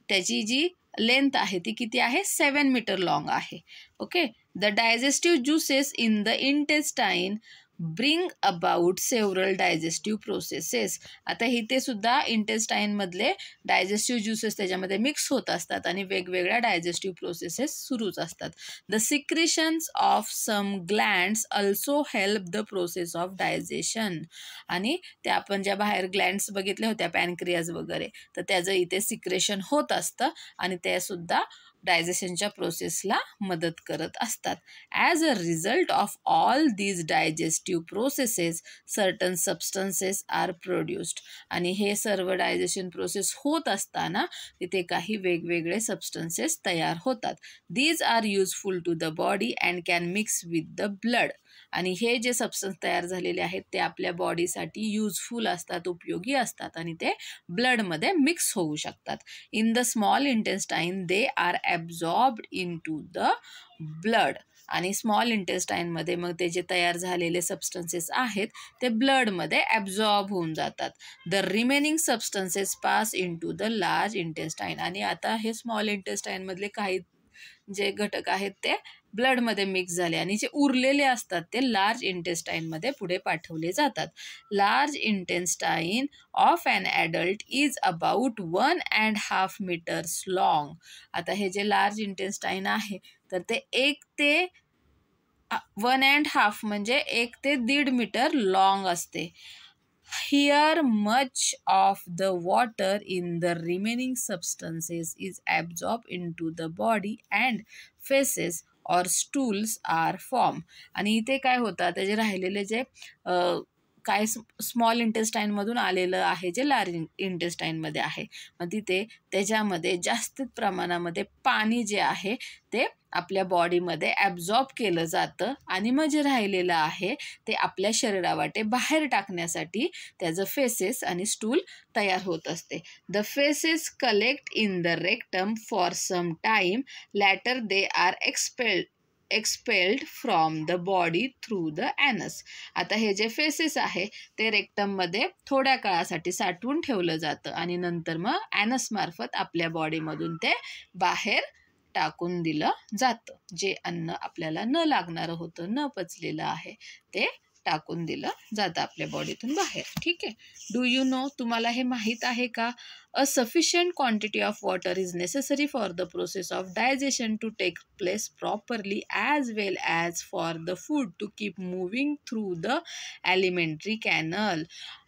त्याची जी लेंथ आहे ती किती आहे, 7 मीटर लॉंग आहे. Okay. The digestive juices in the intestine bring about several digestive processes. आता इथे सुद्धा इंटेस्टाईनमधले डायजेस्टिव्ह ज्युसेस त्याच्यामध्ये मिक्स होत असतात आणि वेगवेगळ्या डायजेस्टिव्ह प्रोसेसेस सुरूच असतात. The secretions of some glands also help the process of digestion. आणि त्या आपण ज्या बाहेर ग्लँड्स बघितल्या होत्या, पॅनक्रियाज वगैरे, तर त्याचं इथे सिक्रेशन होत असतं आणि ते सुद्धा डायजेशनच्या प्रोसेसला मदत करत असतात. As a result of all these digestive processes certain substances are produced. आणि हे सर्व डायजेशन प्रोसेस होत असताना तिथे काही वेगवेगळे सबस्टन्सेस तयार होतात. These are useful to the body and can mix with the blood. आणि हे जे सबस्टन्स तयार झालेले आहेत ते आपल्या बॉडीसाठी युजफुल असतात, उपयोगी असतात आणि ते ब्लडमध्ये मिक्स होऊ शकतात. In the small intestine they are absorbed into the blood. आणि स्मॉल इंटेस्टाईनमध्ये मग ते जे तयार झालेले सबस्टन्सेस आहेत ते ब्लडमध्ये ॲब्झॉर्ब होऊन जातात. The remaining substances pass into the large intestine. आणि आता हे स्मॉल इंटेस्टाईनमधले काही जे घटक आहेत ते ब्लडमध्ये मिक्स झाले आणि जे उरलेले असतात ते लार्ज इंटेस्टाईनमध्ये पुढे पाठवले जातात. Large intestine of an adult is about 1.5 meters long. आता हे जे लार्ज इंटेस्टाईन आहे तर ते 1 ते 1.5 म्हणजे 1 ते 1.5 मीटर लॉंग असते. Here much of the water in the remaining substances is absorbed into the body and feces or stools are formed. आणि इथे काय होतं, त्याचे राहिलेले जे काय स्मॉल इंटेस्टाईनमधून आलेलं आहे जे लार्ज इंटेस्टाईनमध्ये आहे, मग तिथे त्याच्यामध्ये जास्त प्रमाणामध्ये पाणी जे आहे ते आपल्या बॉडीमध्ये ॲब्झॉर्ब केलं जातं आणि मग जे राहिलेलं आहे ते आपल्या शरीरावाटे बाहेर टाकण्यासाठी त्याचं फेसेस आणि स्टूल तयार होत असते. The faeces collect in the rectum for some time, later they are expelled from the body through the anus. आता हे जे फेसेस आहे ते रेक्टममध्ये थोड्या काळासाठी साठवून ठेवलं जातं आणि नंतर मग ॲनसमार्फत आपल्या बॉडीमधून ते बाहेर टाकून दिलं जातं. जे अन्न आपल्याला न लागणारं होतं, न पचलेलं आहे ते टाकून दिलं जातं आपल्या बॉडीतून बाहेर. ठीक आहे. डू यू नो, तुम्हाला हे माहीत आहे का? A sufficient quantity of water is necessary for the process of digestion to take place properly as well as for the food to keep moving through the alimentary canal.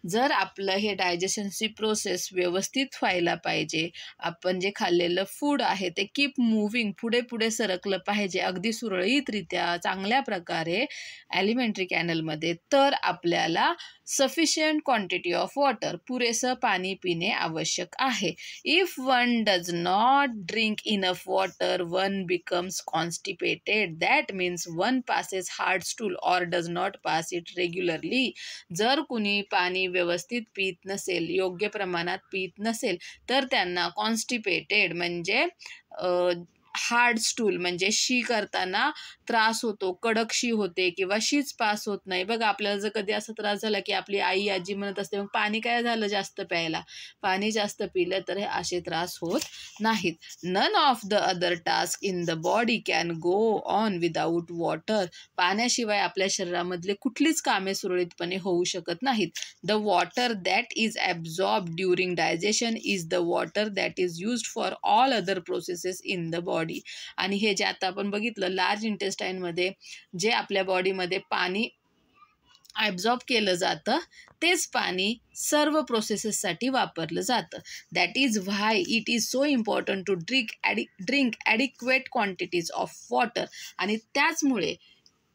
जर आपलं हे डायजेशनची process व्यवस्थित व्हायला पाहिजे, आपण जे खाल्लेलं फूड आहे ते कीप मूव्हिंग, पुढे पुढे सरकलं पाहिजे अगदी सुरळीतरित्या चांगल्या प्रकारे ॲलिमेंटरी कॅनलमध्ये, तर आपल्याला सफिशियंट क्वांटिटी ऑफ वॉटर, पुरेसं पाणी पिणे आवश्यक आहे. If one does not drink enough water one becomes constipated. That means one passes hard stool or does not pass it regularly. जर कुणी पाणी व्यवस्थित पीत नसेल, योग्य प्रमाणात पीत नसेल, तर त्यांना कॉन्स्टिपेटेड म्हणजे हार्ड स्टूल म्हणजे शी करताना त्रास होतो, कडक शी होते किंवा शीच पास होत नाही. बघा, आपल्याला जर कधी असा त्रास झाला की आपली आई आजी म्हणत असते मग पाणी काय झालं जास्त प्यायला, पाणी जास्त पिलं तर हे असे त्रास होत नाहीत. None of the other task in the body can go on without water. पाण्याशिवाय आपल्या शरीरामधले कुठलीच कामे सुरळीतपणे होऊ शकत नाहीत. The water that is absorb during digestion is the water that is used for all other processes in the body. आणि हे जे आता आपण बघितलं लार्ज इंटेस्टाईनमध्ये जे आपल्या बॉडीमध्ये पाणी ॲब्झॉर्ब केलं जातं तेच पाणी सर्व प्रोसेसेससाठी वापरलं जातं. That is why it is so important to drink adequate quantities of water. आणि त्याचमुळे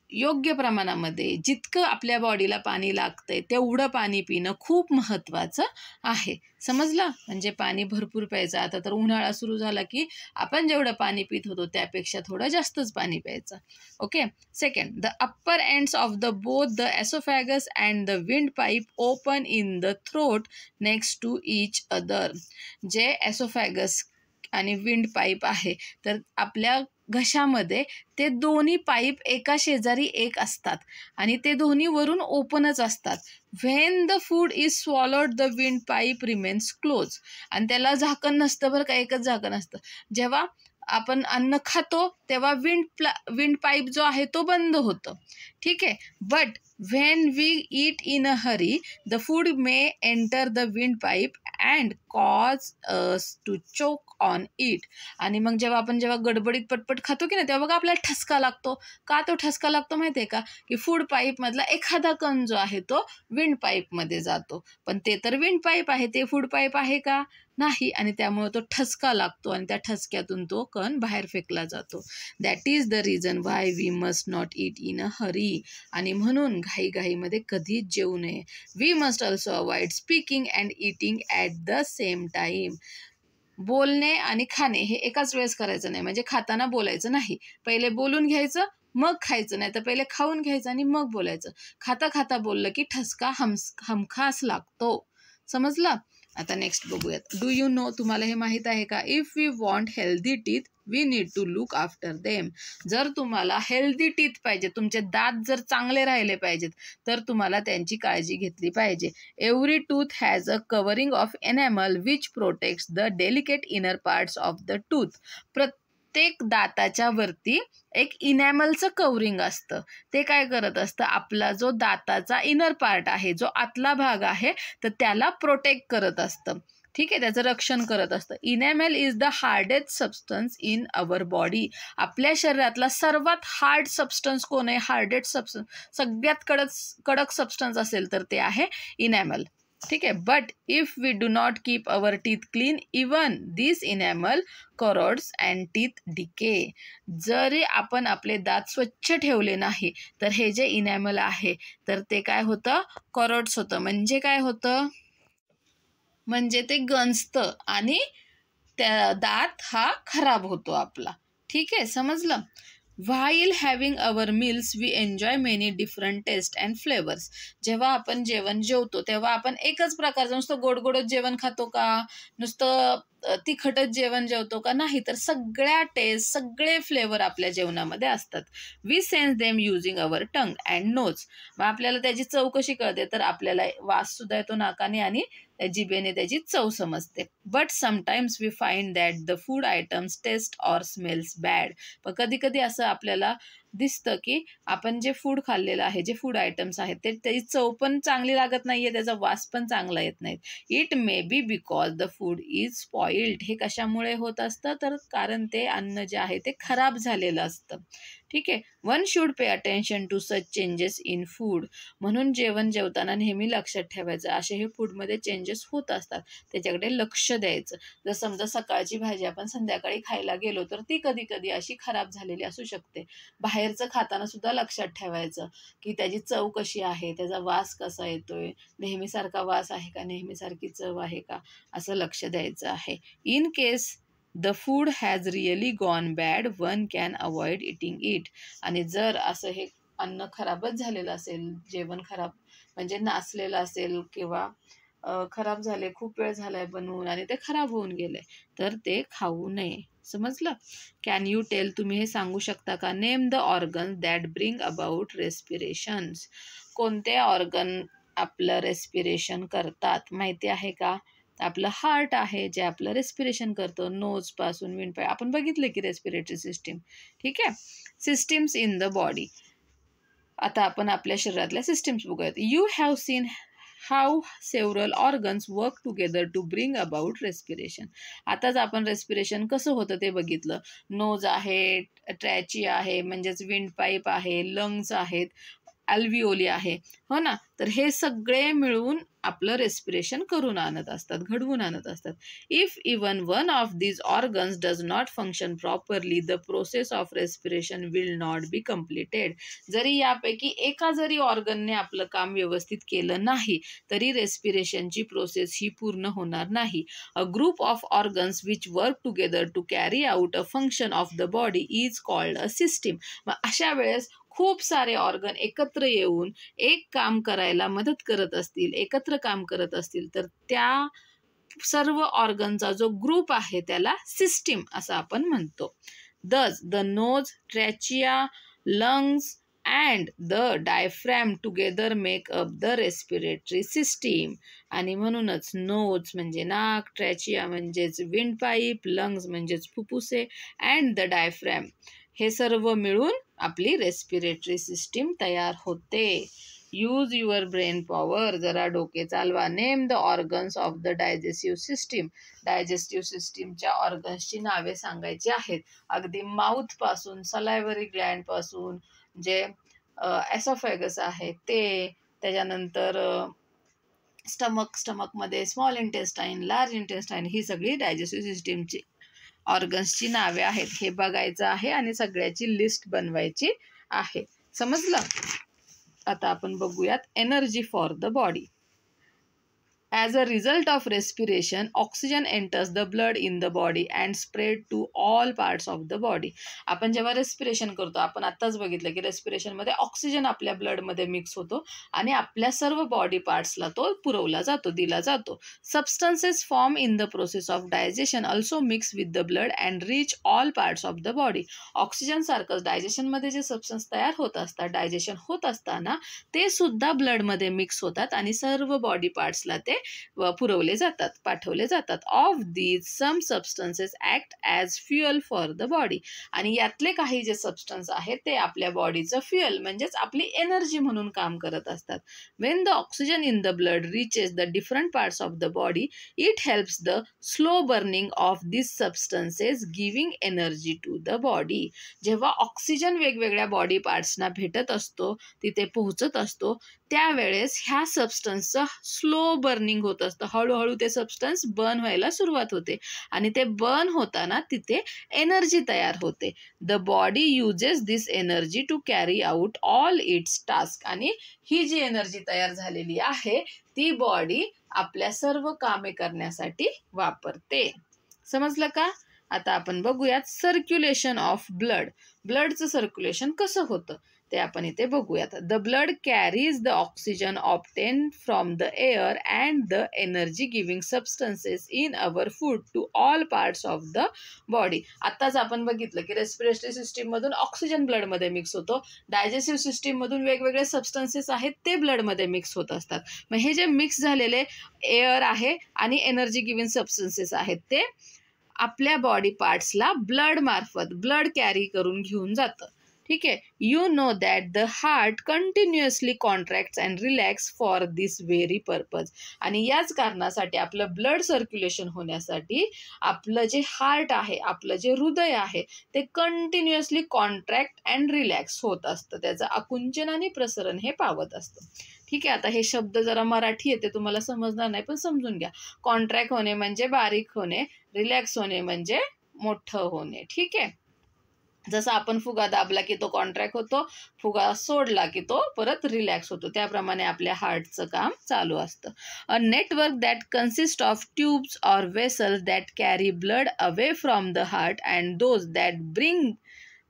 योग्य प्रमाणामध्ये जितकं आपल्या बॉडीला पाणी लागतंय तेवढं पाणी पिणं खूप महत्त्वाचं आहे. समजलं? म्हणजे पाणी भरपूर प्यायचं. आता तर उन्हाळा सुरू झाला की आपण जेवढं पाणी पित होतो त्यापेक्षा थोडं जास्तच पाणी प्यायचं. Okay. Second, the upper ends of the both the oesophagus and the windpipe open in the throat next to each other. जे एसोफॅगस आणि विंड पाईप आहे तर आपल्या घशामध्ये ते दोन्ही पाईप एका शेजारी एक असतात आणि ते दोन्ही वरून ओपनच असतात. When the food is swallowed the wind pipe remains close. आणि त्याला झाकण नसतं बरं का, एकच झाकण असतं. जेव्हा आपण अन्न खातो तेव्हा विंड पाईप जो आहे तो बंद होतं. ठीक आहे. But when we eat in a hurry the food may enter the windpipe and cause us to choke on it. आणि मग जेव्हा गडबडीत पटपट खातो की नाही तेव्हा बघा आपल्याला ठसका लागतो. का तो ठसका लागतो माहिती आहे का? की फूड पाईपमधला एखादा कण जो आहे तो विंड पाईपमध्ये जातो. पण ते तर विंड पाईप आहे, ते फूड पाईप आहे का? नाही. आणि त्यामुळे तो ठसका लागतो आणि त्या ठसक्यातून तो कण बाहेर फेकला जातो. That is the reason why we must not eat in a hurry. आणि म्हणून घाईघाईमध्ये कधीच जेवू नये. We must also avoid speaking and eating at the same time. बोलणे आणि खाणे हे एकाच वेळेस करायचं नाही. म्हणजे खाताना बोलायचं नाही. पहिले बोलून घ्यायचं मग खायचं, नाही तर पहिले खाऊन घ्यायचं आणि मग बोलायचं. खाता खाता बोललं की ठसका हमखास लागतो. समजलं? आता नेक्स्ट बघूयात. डू यू नो, तुम्हाला हे माहीत आहे का? If we want healthy teeth we need to look after them. जर तुम्हाला हेल्दी टीथ पाहिजे, तुमचे दात जर चांगले राहिले पाहिजेत तर तुम्हाला त्यांची काळजी घेतली पाहिजे. Every tooth has a covering of enamel which protects the delicate inner parts of the tooth. प्रत्येक दाताच्या वरती एक इनॅमलचं कवरिंग असतं. ते काय करत असतं? आपला जो दाताचा इनर पार्ट आहे, जो आतला भाग आहे, तर त्याला प्रोटेक्ट करत असतं. ठीक आहे, त्याचं रक्षण करत असतं. Enamel is the hardest substance in our body. आपल्या शरीरातला सर्वात हार्ड सबस्टन्स कोण आहे? हार्डेस्ट सबस्टन्स, सगळ्यात कडक सबस्टन्स असेल तर ते आहे इनॅमल. ठीक आहे. But if we do not keep our teeth clean even this enamel corrodes and teeth decay. जरी आपण आपले दात स्वच्छ ठेवले नाही तर हे जे इनॅमल आहे तर ते काय होतं? करोड्स होतं. म्हणजे काय होतं? म्हणजे ते गंजतं आणि त्या दात हा खराब होतो आपला. ठीक आहे, समजलं? While having our meals we enjoy many different taste and flavours. जेव्हा आपण जेवतो तेव्हा आपण एकच प्रकारचं नुसतं गोडगोडच जेवण खातो का? नुसतं तिखटच जेवण जेवतो का? नाही, तर सगळ्या टेस्ट, सगळे फ्लेवर आपल्या जेवणामध्ये असतात. We sense them using our tongue and nose. मग आपल्याला त्याची चव कशी कळते? तर आपल्याला वास सुद्धा येतो नाकाने आणि जिभेने त्याची चव समजते. But sometimes we find that the food items taste or smells bad. पण कधी कधी असं आपल्याला दिसतं की आपण जे फूड खाल्लेलं आहे, जे फूड आयटम्स आहेत ते त्याची चव पण चांगली लागत नाहीये, त्याचा वास पण चांगला येत नाही. It may be because the food is spoiled. हे कशामुळे होत असतं? तर कारण ते अन्न जे आहे ते खराब झालेलं असतं. ठीक आहे. One should pay attention to such changes in food. म्हणून जेवताना नेहमी लक्षात ठेवायचं, असे हे फूडमध्ये चेंजेस होत असतात, त्याच्याकडे लक्ष द्यायचं. जर समजा सकाळची भाजी आपण संध्याकाळी खायला गेलो तर ती कधी कधी अशी खराब झालेली असू शकते. बाहेरचं खाताना सुद्धा लक्षात ठेवायचं की त्याची चव कशी आहे, त्याचा वास कसा येतोय, नेहमीसारखा वास आहे का, नेहमीसारखी चव आहे का, असं लक्ष द्यायचं आहे. In case the food has really gone bad one can avoid eating it. आणि जर असं हे अन्न खराबच झालेलं असेल, जेवण खराब म्हणजे नासलेलं असेल किंवा खराब झाले, खूप वेळ झालाय बनवून आणि ते खराब होऊन गेले, तर ते खाऊ नये. समजलं? कॅन यू टेल, तुम्ही हे सांगू शकता का? Name the organs that bring about respirations. कोणते ऑर्गन आपलं रेस्पिरेशन करतात माहिती आहे का? आपलं हार्ट आहे जे आपलं रेस्पिरेशन करतं. नोज पासून विंड पाईप आपण बघितलं की रेस्पिरेटरी सिस्टीम. ठीक आहे. Systems in the body. आता आपण आपल्या शरीरातल्या सिस्टीम्स बघूयात. You have seen how several organs work together to bring about respiration. आताच आपण रेस्पिरेशन कसं होतं ते बघितलं. नोज आहे, ट्रॅची आहे म्हणजेच विंड पाईप आहे, लंग्स आहेत, अल्विओली आहे, हो ना. तर हे सगळे मिळून आपलं रेस्पिरेशन करून आणत असतात, घडवून आणत असतात. If even one of these organs does not function properly the process of respiration will not be completed. जरी यापैकी एका जरी ऑर्गनने आपलं काम व्यवस्थित केलं नाही तरी रेस्पिरेशनची प्रोसेस ही पूर्ण होणार नाही. A group of organs which work together to carry out a function of the body is called a system. मग अशा वेळेस खूप सारे ऑर्गन एकत्र येऊन एक काम करायला मदत करत असतील, एकत्र काम करत असतील, तर त्या सर्व ऑर्गनचा जो ग्रुप आहे त्याला सिस्टीम असं आपण म्हणतो. Thus the nose, trachea, lungs and the diaphragm together make up the respiratory system. आणि म्हणूनच नोज म्हणजे नाक, ट्रॅचिया म्हणजेच विंड पाईप, लंग्स म्हणजेच फुफ्फुसे अँड द डायफ्रॅम हे सर्व मिळून आपली रेस्पिरेटरी सिस्टीम तयार होते. यूज युअर ब्रेन पॉवर, जरा डोके चालवा. Name the organs of the digestive system. Digestive सिस्टीमच्या ऑर्गन्सची नावे सांगायची आहेत. अगदी माउथ पासून, सलायव्हरी ग्लँड पासून, जे एसोफॅगस आहे ते, त्याच्यानंतर स्टमकमध्ये स्मॉल इंटेस्टाईन, लार्ज इंटेस्टाईन, ही सगळी डायजेस्टिव्ह सिस्टीमची ऑर्गन्सची नावे आहेत. हे बघायचं आहे आणि सगळ्याची लिस्ट बनवायची आहे. समजलं? आता आपण बघूयात energy for the body. As a result of respiration, oxygen enters the blood in the body and spread to all parts of the body. आपण जेव्हा रेस्पिरेशन करतो, आपण आत्ताच बघितलं की रेस्पिरेशनमध्ये ऑक्सिजन आपल्या ब्लडमध्ये मिक्स होतो आणि आपल्या सर्व बॉडी पार्ट्सला तो पुरवला जातो, दिला जातो. Substances form in the process of digestion also mix with the blood and reach all parts of the body. Oxygen सारखंच डायजेशनमध्ये जे सबस्टन्स तयार होत असतात, डायजेशन होत असताना ते सुद्धा ब्लडमध्ये मिक्स होतात आणि सर्व बॉडी पार्ट्सला ते पुरवले जातात, पाठवले जातात. Of these some substances act as fuel for the body. आणि यातले काही जे सबस्टन्स आहेत ते आपल्या बॉडीचं फ्युअल म्हणजेच आपली एनर्जी म्हणून काम करत असतात. When the oxygen in the blood reaches the different parts of the body, it helps the slow burning of this substances giving energy to the body. जेव्हा ऑक्सिजन वेगवेगळ्या बॉडी पार्ट्सना भेटत असतो, तिथे पोहोचत असतो, त्यावेळेस ह्या सबस्टन्सचं स्लो बर्निंग होत असतं. हळूहळू ते सबस्टन्स बर्न व्हायला सुरुवात होते आणि ते बर्न होताना तिथे एनर्जी तयार होते. The body uses this energy to carry out all its task. आणि ही जी एनर्जी तयार झालेली आहे ती बॉडी आपल्या सर्व कामे करण्यासाठी वापरते. समजलं का? आता आपण बघूयात सर्क्युलेशन ऑफ ब्लड. ब्लडचं सर्क्युलेशन कसं होतं ते आपण इथे बघूयात. The blood carries the oxygen obtain from the air and the energy giving substances in our food to all parts of the body. आत्ताच आपण बघितलं की रेस्पिरेटरी सिस्टीममधून ऑक्सिजन ब्लडमध्ये मिक्स होतो, डायजेस्टिव्ह सिस्टीममधून वेगवेगळे सबस्टन्सेस आहेत ते ब्लडमध्ये मिक्स होत असतात. मग हे जे मिक्स झालेले एअर आहे आणि एनर्जी गिव्हिंग सबस्टन्सेस आहेत ते आपल्या बॉडी पार्ट्सला ब्लड मार्फत ब्लड कॅरी करून घेऊन जातं. ठीक आहे. You know that the heart continuously contracts and relax for this very purpose. आणि याच कारणासाठी आपलं ब्लड सर्क्युलेशन होण्यासाठी आपलं जे हार्ट आहे, आपलं जे हृदय आहे ते कंटिन्युअसली कॉन्ट्रॅक्ट अँड रिलॅक्स होत असतं. त्याचं आकुंचन आणि प्रसरण हे पावत असतं. ठीक आहे. आता हे शब्द जरा मराठी येते, तुम्हाला समजणार नाही पण समजून घ्या. कॉन्ट्रॅक्ट होणे म्हणजे बारीक होणे, रिलॅक्स होणे म्हणजे मोठं होणे. ठीक आहे. जसं आपण फुगा दाबला की तो कॉन्ट्रॅक्ट होतो, फुगा सोडला की तो परत रिलॅक्स होतो, त्याप्रमाणे आपल्या हार्टचं काम चालू असतं. A network that consist of tubes or vessels that carry blood away from the heart and those that bring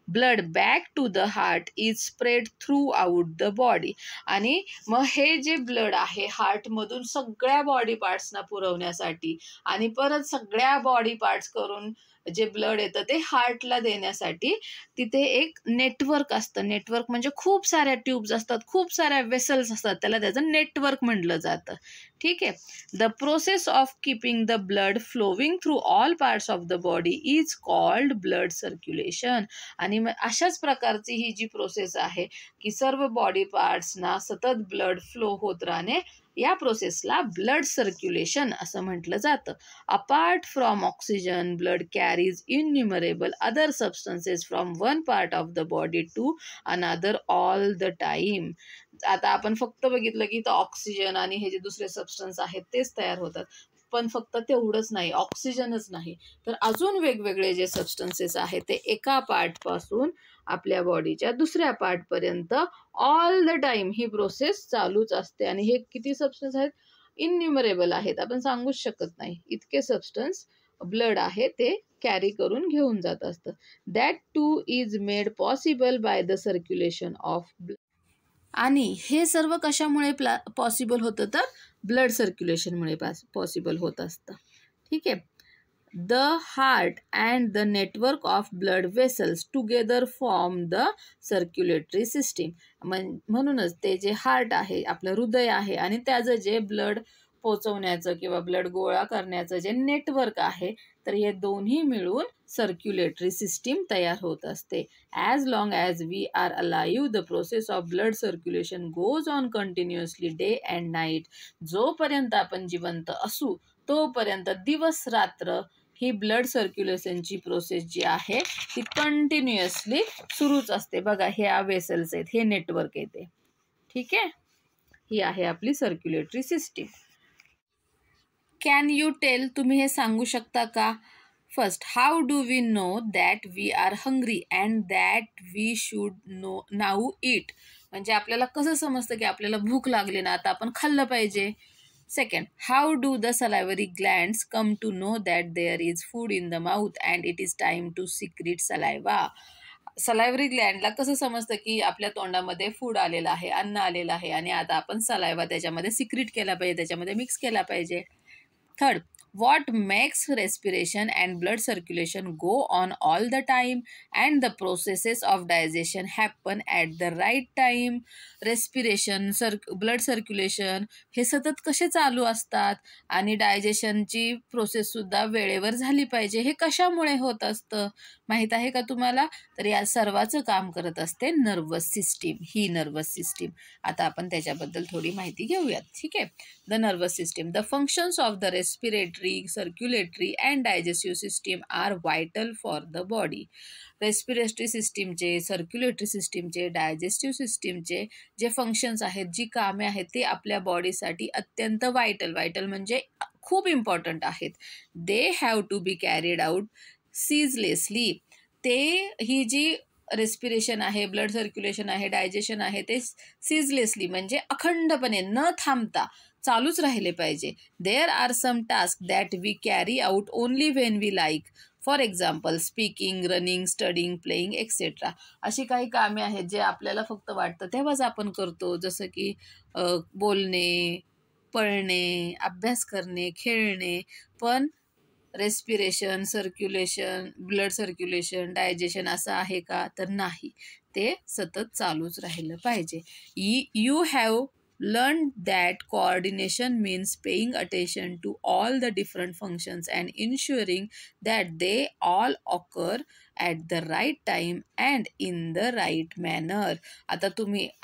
blood back to the heart is spread throughout the body. आणि मग हे जे ब्लड आहे हार्टमधून सगळ्या body पार्ट्सना पुरवण्यासाठी आणि परत सगळ्या बॉडी पार्ट्स करून जे ब्लड येतं ते हार्टला देण्यासाठी तिथे एक नेटवर्क असतं. नेटवर्क म्हणजे खूप साऱ्या ट्यूब्स असतात, खूप साऱ्या वेसल्स असतात, त्याला त्याचं नेटवर्क म्हटलं जातं. ठीक आहे. The process of keeping the blood flowing through all parts of the body is called blood circulation. आणि मग अशाच प्रकारची ही जी प्रोसेस आहे की सर्व बॉडी पार्ट्सना सतत ब्लड फ्लो होत राहणे, या प्रोसेसला ब्लड सर्क्युलेशन असं म्हटलं जातं. Apart from oxygen, blood carries innumerable other substances from one part of the body to another all the time. आता आपण फक्त बघितलं की ऑक्सिजन आणि हे जे दुसरे सबस्टन्स आहेत तेच तयार होतात, पण फक्त तेवढंच नाही, ऑक्सिजनच नाही तर अजून वेगवेगळे जे सबस्टन्सेस आहेत ते एका पार्टपासून आपल्या बॉडीच्या दुसऱ्या पार्टपर्यंत ऑल द टाईम ही प्रोसेस चालूच असते. आणि हे किती सबस्टन्स आहेत? इन्युमरेबल आहेत, आपण सांगूच शकत नाही इतके सबस्टन्स ब्लड आहे ते कॅरी करून घेऊन जात असतं. That two is made possible by the circulation of blood. आणि हे सर्व कशामुळे पॉसिबल होतं तर ब्लड सर्क्युलेशनमुळे पॉसिबल होत असतं. ठीक आहे. The heart and the network of blood vessels together form the circulatory system. म्हणूनच ते जे हार्ट आहे, आपलं हृदय आहे आणि त्याचं जे ब्लड पोचवण्याचं किंवा ब्लड गोळा करण्याचं जे नेटवर्क आहे, तर हे दोन्ही मिळून सर्क्युलेटरी सिस्टीम तयार होत असते. As long as we are alive the process of blood circulation goes on continuously day and night. जोपर्यंत आपण जिवंत असू तोपर्यंत दिवस रात्र ही ब्लड सर्क्युलेशनची प्रोसेस जी आहे ती कंटिन्युअसली सुरूच असते. बघा, ह्या वेसल्स आहेत, हे नेटवर्क येते. ठीक आहे, ही आहे आपली circulatory system. Can you tell, तुम्ही हे सांगू शकता का? First, how do we know that we are hungry and that we should now eat. म्हणजे आपल्याला कसं समजतं की आपल्याला भूक लागली ना, आता आपण खाल्लं पाहिजे. Second, how do the salivary glands come to know that there is food in the mouth and it is time to secrete saliva? सलायव्हरी ग्लँडला कसं समजतं की आपल्या तोंडामध्ये फूड आलेलं आहे, अन्न आलेलं आहे आणि आता आपण सलायवा त्याच्यामध्ये सिक्रीट केला पाहिजे, त्याच्यामध्ये मिक्स केला पाहिजे. Third, what makes respiration and blood circulation go on all the time and the processes of digestion happen at the right time? Respiration, blood circulation हे सतत कसे चालू असतात आणि डायजेशनची प्रोसेससुद्धा वेळेवर झाली पाहिजे, हे कशामुळे होत असतं माहीत आहे का तुम्हाला? तर या सर्वाचं काम करत असते नर्वस सिस्टीम, ही नर्वस सिस्टीम. आता आपण त्याच्याबद्दल थोडी माहिती घेऊयात. ठीक आहे. The nervous system, the functions of the respiratory, circulatory and digestive system are vital for the body. Respiratory सिस्टीमचे, सर्क्युलेटरी सिस्टीमचे, डायजेस्टिव्ह सिस्टीमचे जे फंक्शन्स आहेत, जी कामे आहेत, ते आपल्या बॉडीसाठी अत्यंत व्हायटल म्हणजे खूप इम्पॉर्टंट आहेत. They have to be carried out ceaselessly. ते ही जी रेस्पिरेशन आहे, ब्लड सर्क्युलेशन आहे, डायजेशन आहे, ते सीजलेसली म्हणजे अखंडपणे न थांबता चालूच राहिले पाहिजे. There are some task that we carry out only when we like. For example speaking, running, studying, playing etcetera. अशी काही कामे आहेत जे आपल्याला फक्त वाटतं तेव्हाच आपण करतो, जसं की बोलणे, पळणे, अभ्यास करणे, खेळणे. पण respiration, circulation, blood circulation, digestion असं आहे का? तर नाही, ते सतत चालूच राहिलं पाहिजे. You have learned that coordination means paying attention to all the different functions and ensuring that they all occur at the right time and in the right manner. आता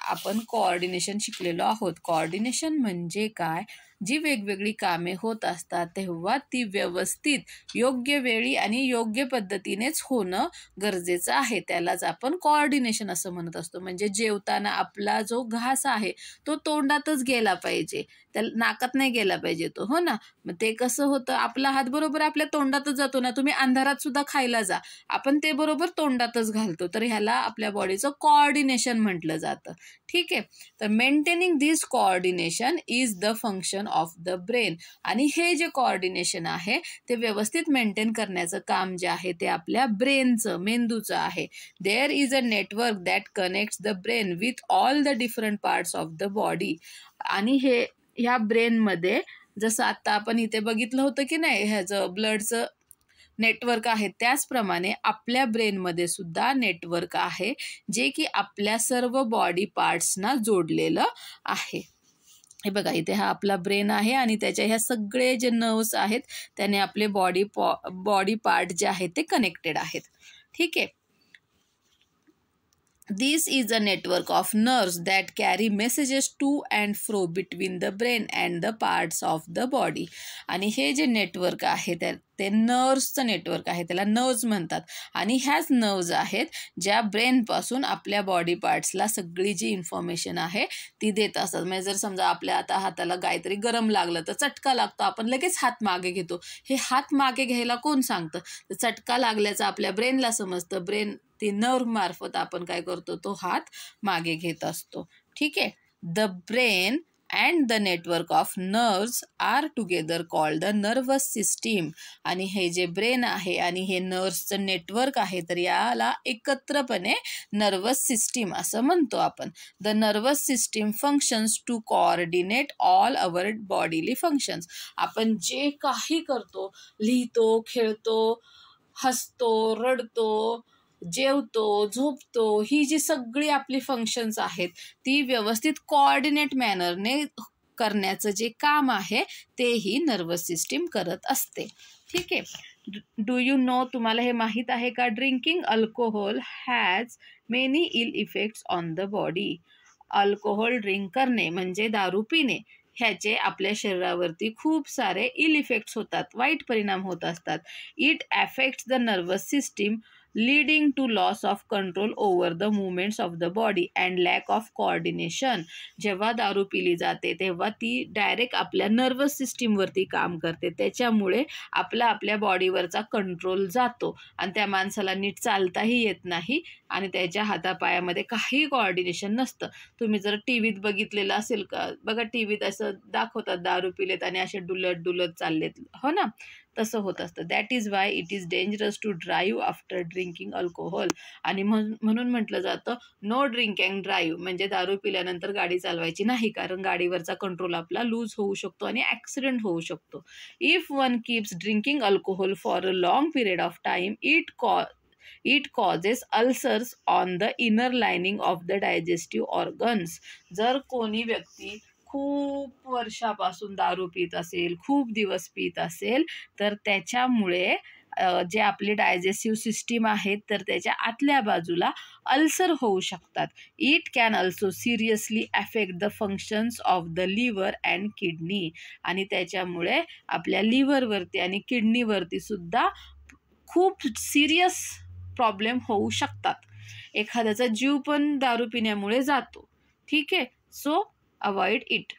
आपण कोऑर्डिनेशन शिकलेलो आहोत. कोऑर्डिनेशन म्हणजे काय? जी वेगवेगळी कामे होत असतात तेव्हा ती व्यवस्थित योग्य वेळी आणि योग्य पद्धतीनेच होणं गरजेचं आहे. त्यालाच आपण कोऑर्डिनेशन असं म्हणत असतो. म्हणजे जेवताना आपला जो घास आहे तो तोंडातच गेला पाहिजे, त्याला नाकात नाही गेला पाहिजे तो, हो ना. मग ते कसं होतं, आपला हात बरोबर आपल्या तोंडातच जातो ना. तुम्ही अंधारात सुद्धा खायला जा, आपण ते बरोबर तोंडातच घालतो. तर ह्याला आपल्या बॉडीचं कोऑर्डिनेशन म्हटलं जातं. ठीक आहे. तर maintaining this coordination is the function of the brain. आणि हे जे कोऑर्डिनेशन आहे ते व्यवस्थित मेंटेन करण्याचं काम जे आहे ते आपल्या ब्रेनचं, मेंदूचं आहे. There is a network that connects the brain with all the different parts of the body. आणि ह्या ब्रेनमध्ये जसं आता आपण इथे बघितलं होतं की नाही, ह्याचं ब्लडचं नेटवर्क आहे, त्याचप्रमाणे आपल्या ब्रेनमध्ये सुद्धा नेटवर्क आहे जे की आपल्या सर्व बॉडी पार्ट्सना जोडलेलं आहे. हे बघा, इथे हा आपला ब्रेन आहे आणि त्याच्या ह्या सगळे जे नर्व्स आहेत त्याने आपले बॉडी पार्ट जे आहेत ते कनेक्टेड आहेत. ठीक आहे. This is a network of nerves that carry messages to and fro between the brain and the parts of the body. आणि हे जे नेटवर्क आहे ते नर्व्सचं नेटवर्क आहे, त्याला नर्व्स म्हणतात. आणि ह्याच नर्व्स आहेत ज्या ब्रेनपासून आपल्या बॉडी पार्ट्सला सगळी जी इन्फॉर्मेशन आहे ती देत असतात. म्हणजे जर समजा आपल्या आता हाताला काहीतरी गरम लागलं तर चटका लागतो, आपण लगेच हात मागे घेतो. हे हात मागे घ्यायला कोण सांगतं? तर चटका लागल्याचं आपल्या ब्रेनला समजतं. ब्रेन ती नर्व मार्फत आपण काय करतो, तो हात मागे घेत असतो. ठीक आहे. The brain and the network of nerves are together called the nervous system. आणि हे जे ब्रेन आहे आणि हे नर्व्सचं नेटवर्क आहे तर याला एकत्रपणे नर्वस सिस्टीम असं म्हणतो आपण. The nervous system functions to coordinate all our bodily functions. आपण जे काही करतो, लिहितो, खेळतो, हसतो, रडतो, जेवतो, झोपतो, ही जी सगळी आपली फंक्शन्स आहेत ती व्यवस्थित कोऑर्डिनेट मॅनरने करण्याचं जे काम आहे तेही नर्वस सिस्टीम करत असते. ठीक आहे. डू यू नो, तुम्हाला हे माहीत आहे का, drinking alcohol has many ill effects on the body. Alcohol drink करणे म्हणजे दारू पिणे ह्याचे आपल्या शरीरावरती खूप सारे इल इफेक्ट्स होतात, वाईट परिणाम होत असतात. It affects the nervous system leading to loss of control over the movements of the body and lack of coordination. जेव्हा दारू पिली जाते तेव्हा ती डायरेक्ट आपल्या नर्वस सिस्टीमवरती काम करते, त्याच्यामुळे आपल्या बॉडीवरचा कंट्रोल जातो आणि त्या माणसाला नीट चालताही येत नाही आणि त्याच्या हातापायामध्ये काही कोऑर्डिनेशन नसतं. तुम्ही जर टी व्हीत बघितलेलं असेल का, बघा टी व्हीत असं दाखवतात दारू पिलेत आणि असे डुलत डुलत चाललेत, हो ना, तसं होत असतं. That is why it is dangerous to drive after drinking alcohol. आणि म्हणून म्हटलं जातं नो ड्रिंक अँड ड्राईव्ह, म्हणजे दारू पिल्यानंतर गाडी चालवायची नाही, कारण गाडीवरचा कंट्रोल आपला लूज होऊ शकतो आणि ॲक्सिडेंट होऊ शकतो. If one keeps drinking alcohol for a long period of time it causes ulcers on the inner lining of the digestive organs. जर कोणी व्यक्ती खूप वर्षापासून दारू पित असेल, खूप दिवस पित असेल, तर त्याच्यामुळे जे आपली डायजेस्टिव्ह सिस्टीम आहे तर त्याच्या आतल्या बाजूला अल्सर होऊ शकतात. It can also seriously affect the functions of the liver and kidney. आणि त्याच्यामुळे आपल्या लिव्हरवरती आणि किडनीवरती सुद्धा खूप सिरियस प्रॉब्लेम होऊ शकतात. एखाद्याचा जीव पण दारू पिण्यामुळे जातो. ठीक आहे. So avoid it.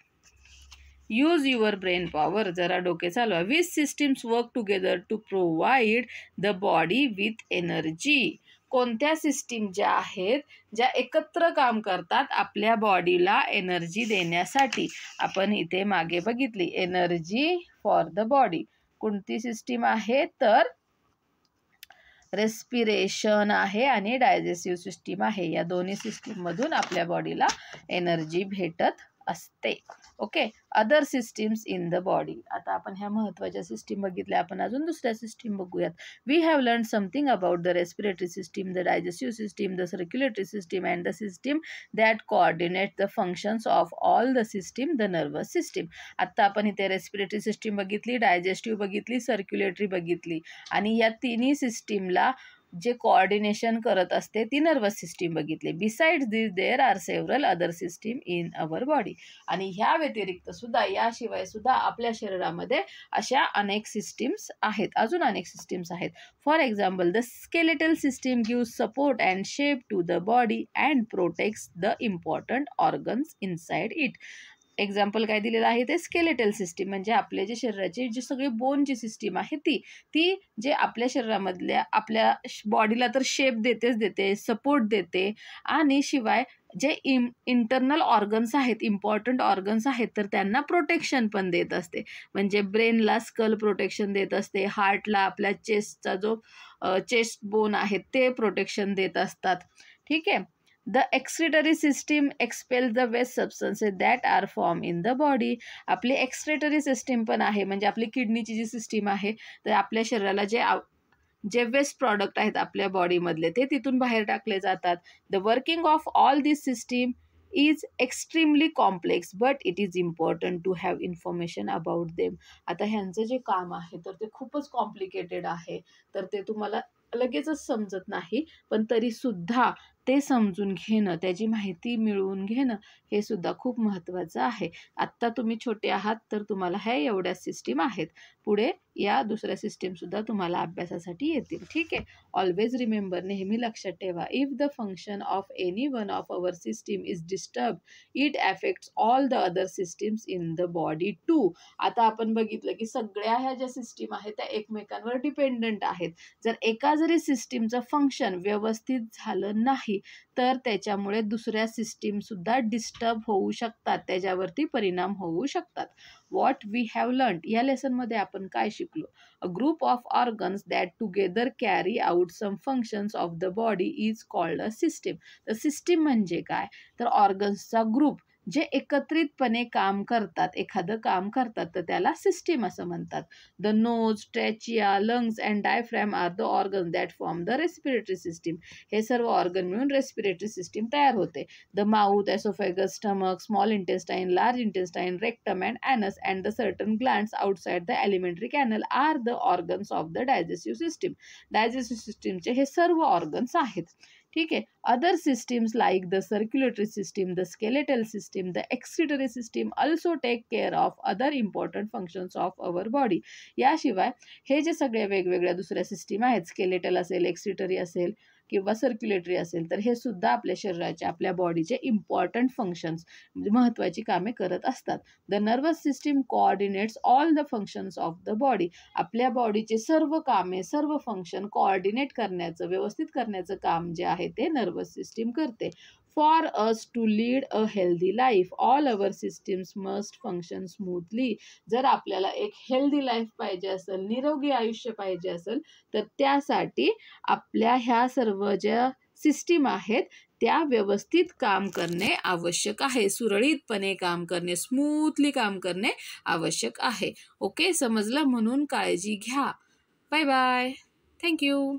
Use your brain power. जरा डोके चालवा. Which systems work together to provide the body with energy. कोणत्या सिस्टीम ज्या आहेत ज्या एकत्र काम करतात आपल्या बॉडीला एनर्जी देण्यासाठी. आपण इथे मागे बघितली एनर्जी फॉर द बॉडी. कोणती सिस्टीम आहे तर रेस्पिरेशन आहे आणि डायजेस्टिव्ह सिस्टीम आहे. या दोन्ही सिस्टीममधून आपल्या बॉडीला एनर्जी भेटत असते. Okay. Other systems in the body. आता आपण ह्या महत्त्वाच्या सिस्टीम बघितल्या, आपण अजून दुसऱ्या सिस्टीम बघूयात. We have learn something about the respiratory system, the digestive system, the circulatory system and the system that coordinate the functions of all the system, the nervous system. आत्ता आपण इथे रेस्पिरेटरी सिस्टीम बघितली, digestive बघितली, circulatory बघितली आणि या तिन्ही सिस्टीमला जे कोऑर्डिनेशन करत असते ती नर्वस सिस्टीम बघितली. Besides this there are several other system in our body. आणि ह्या व्यतिरिक्त सुद्धा, याशिवाय सुद्धा आपल्या शरीरामध्ये अशा अनेक सिस्टीम्स आहेत, अजून अनेक सिस्टीम्स आहेत. For example, the skeletal system gives support and shape to the body and protects the important organs inside it. Example काय दिलेलं आहे ते स्केलेटल सिस्टीम, म्हणजे आपले जे शरीराची जी सगळी बोनची सिस्टीम आहे ती जे आपल्या शरीरामधल्या आपल्या बॉडीला तर शेप देते, सपोर्ट देते आणि शिवाय जे इंटरनल ऑर्गन्स आहेत, इम्पॉर्टंट ऑर्गन्स आहेत, तर त्यांना प्रोटेक्शन पण देत असते. म्हणजे ब्रेनला स्कल प्रोटेक्शन देत असते, हार्टला आपल्या चेस्टचा जो चेस्ट बोन आहे ते प्रोटेक्शन देत असतात. ठीक आहे. The excretory system expels the waste substances that are formed in the body. आपली एक्सक्रेटरी सिस्टीम पण आहे, म्हणजे आपली किडनीची जी सिस्टीम आहे तर आपल्या शरीराला जे वेस्ट प्रॉडक्ट आहेत आपल्या बॉडीमधले ते तिथून बाहेर टाकले जातात. The working of all this system is extremely complex but it is important to have information about them. आता ह्यांचं जे काम आहे तर ते खूपच कॉम्प्लिकेटेड आहे, तर ते तुम्हाला लगेचच समजत नाही, पण तरीसुद्धा ते समजून घेणं, त्याची माहिती मिळवून घेणं हे सुद्धा खूप महत्त्वाचं आहे. आत्ता तुम्ही छोटे आहात तर तुम्हाला ह्या एवढ्या सिस्टीम आहेत, पुढे या दुसऱ्या सिस्टीमसुद्धा तुम्हाला अभ्यासासाठी येतील. ठीक आहे. ऑलवेज रिमेंबर, नेहमी लक्षात ठेवा, if the function of any one of our system is disturb it affects all the other systems in the body too. आता आपण बघितलं की सगळ्या ह्या ज्या सिस्टीम आहेत त्या एकमेकांवर डिपेंडंट आहेत. जर एका जरी सिस्टीमचं फंक्शन व्यवस्थित झालं नाही तर त्याच्यामुळे दुसऱ्या सिस्टीमसुद्धा डिस्टर्ब होऊ शकतात, त्याच्यावरती परिणाम होऊ शकतात. व्हॉट वी हॅव लर्न, या लेसनमध्ये आपण काय शिकलो? A group of organs that together carry out some functions of the body is called a system. तर सिस्टीम म्हणजे काय तर ऑर्गन्सचा ग्रुप जे एकत्रितपणे काम करतात, एखादं काम करतात, तर त्याला सिस्टीम असं म्हणतात. The nose, trachea, lungs and diaphragm are the organ that form the respiratory system. हे सर्व ऑर्गन मिळून रेस्पिरेटरी सिस्टीम तयार होते. The mouth, oesophagus, stomach, small intestine, large intestine, rectum and anus and the certain glands outside the alimentary canal are the organs of the digestive system. Digestive सिस्टीमचे हे सर्व organs आहेत. ठीक आहे. Other systems like the circulatory system, the skeletal system, the एक्सिटरी system also take care of other important functions of our body. याशिवाय हे जे सगळे वेगवेगळ्या दुसऱ्या सिस्टीम आहेत, स्केलेटल असेल, एक्सिटरी असेल किंवा सर्क्युलेटरी असेल, तर हे सुद्धा आपल्या शरीराच्या, आपल्या बॉडीचे इम्पॉर्टंट फंक्शन्स म्हणजे महत्त्वाची कामे करत असतात. The nervous system coordinates all the functions of the body. आपल्या बॉडीचे सर्व कामे, सर्व फंक्शन कोऑर्डिनेट करण्याचं, व्यवस्थित करण्याचं काम जे आहे ते नर्वस सिस्टीम करते. For us to lead a healthy life all our systems must function smoothly. जर आपल्याला एक हेल्दी लाईफ पाहिजे असेल, निरोगी आयुष्य पाहिजे असेल, तर त्यासाठी आपल्या ह्या सर्व ज्या सिस्टीम आहेत त्या व्यवस्थित काम करणे आवश्यक आहे. सुरळीतपणे काम करणे, स्मूथली काम करणे आवश्यक आहे. ओके, समजलं? म्हणून काळजी घ्या. Bye bye. थँक्यू.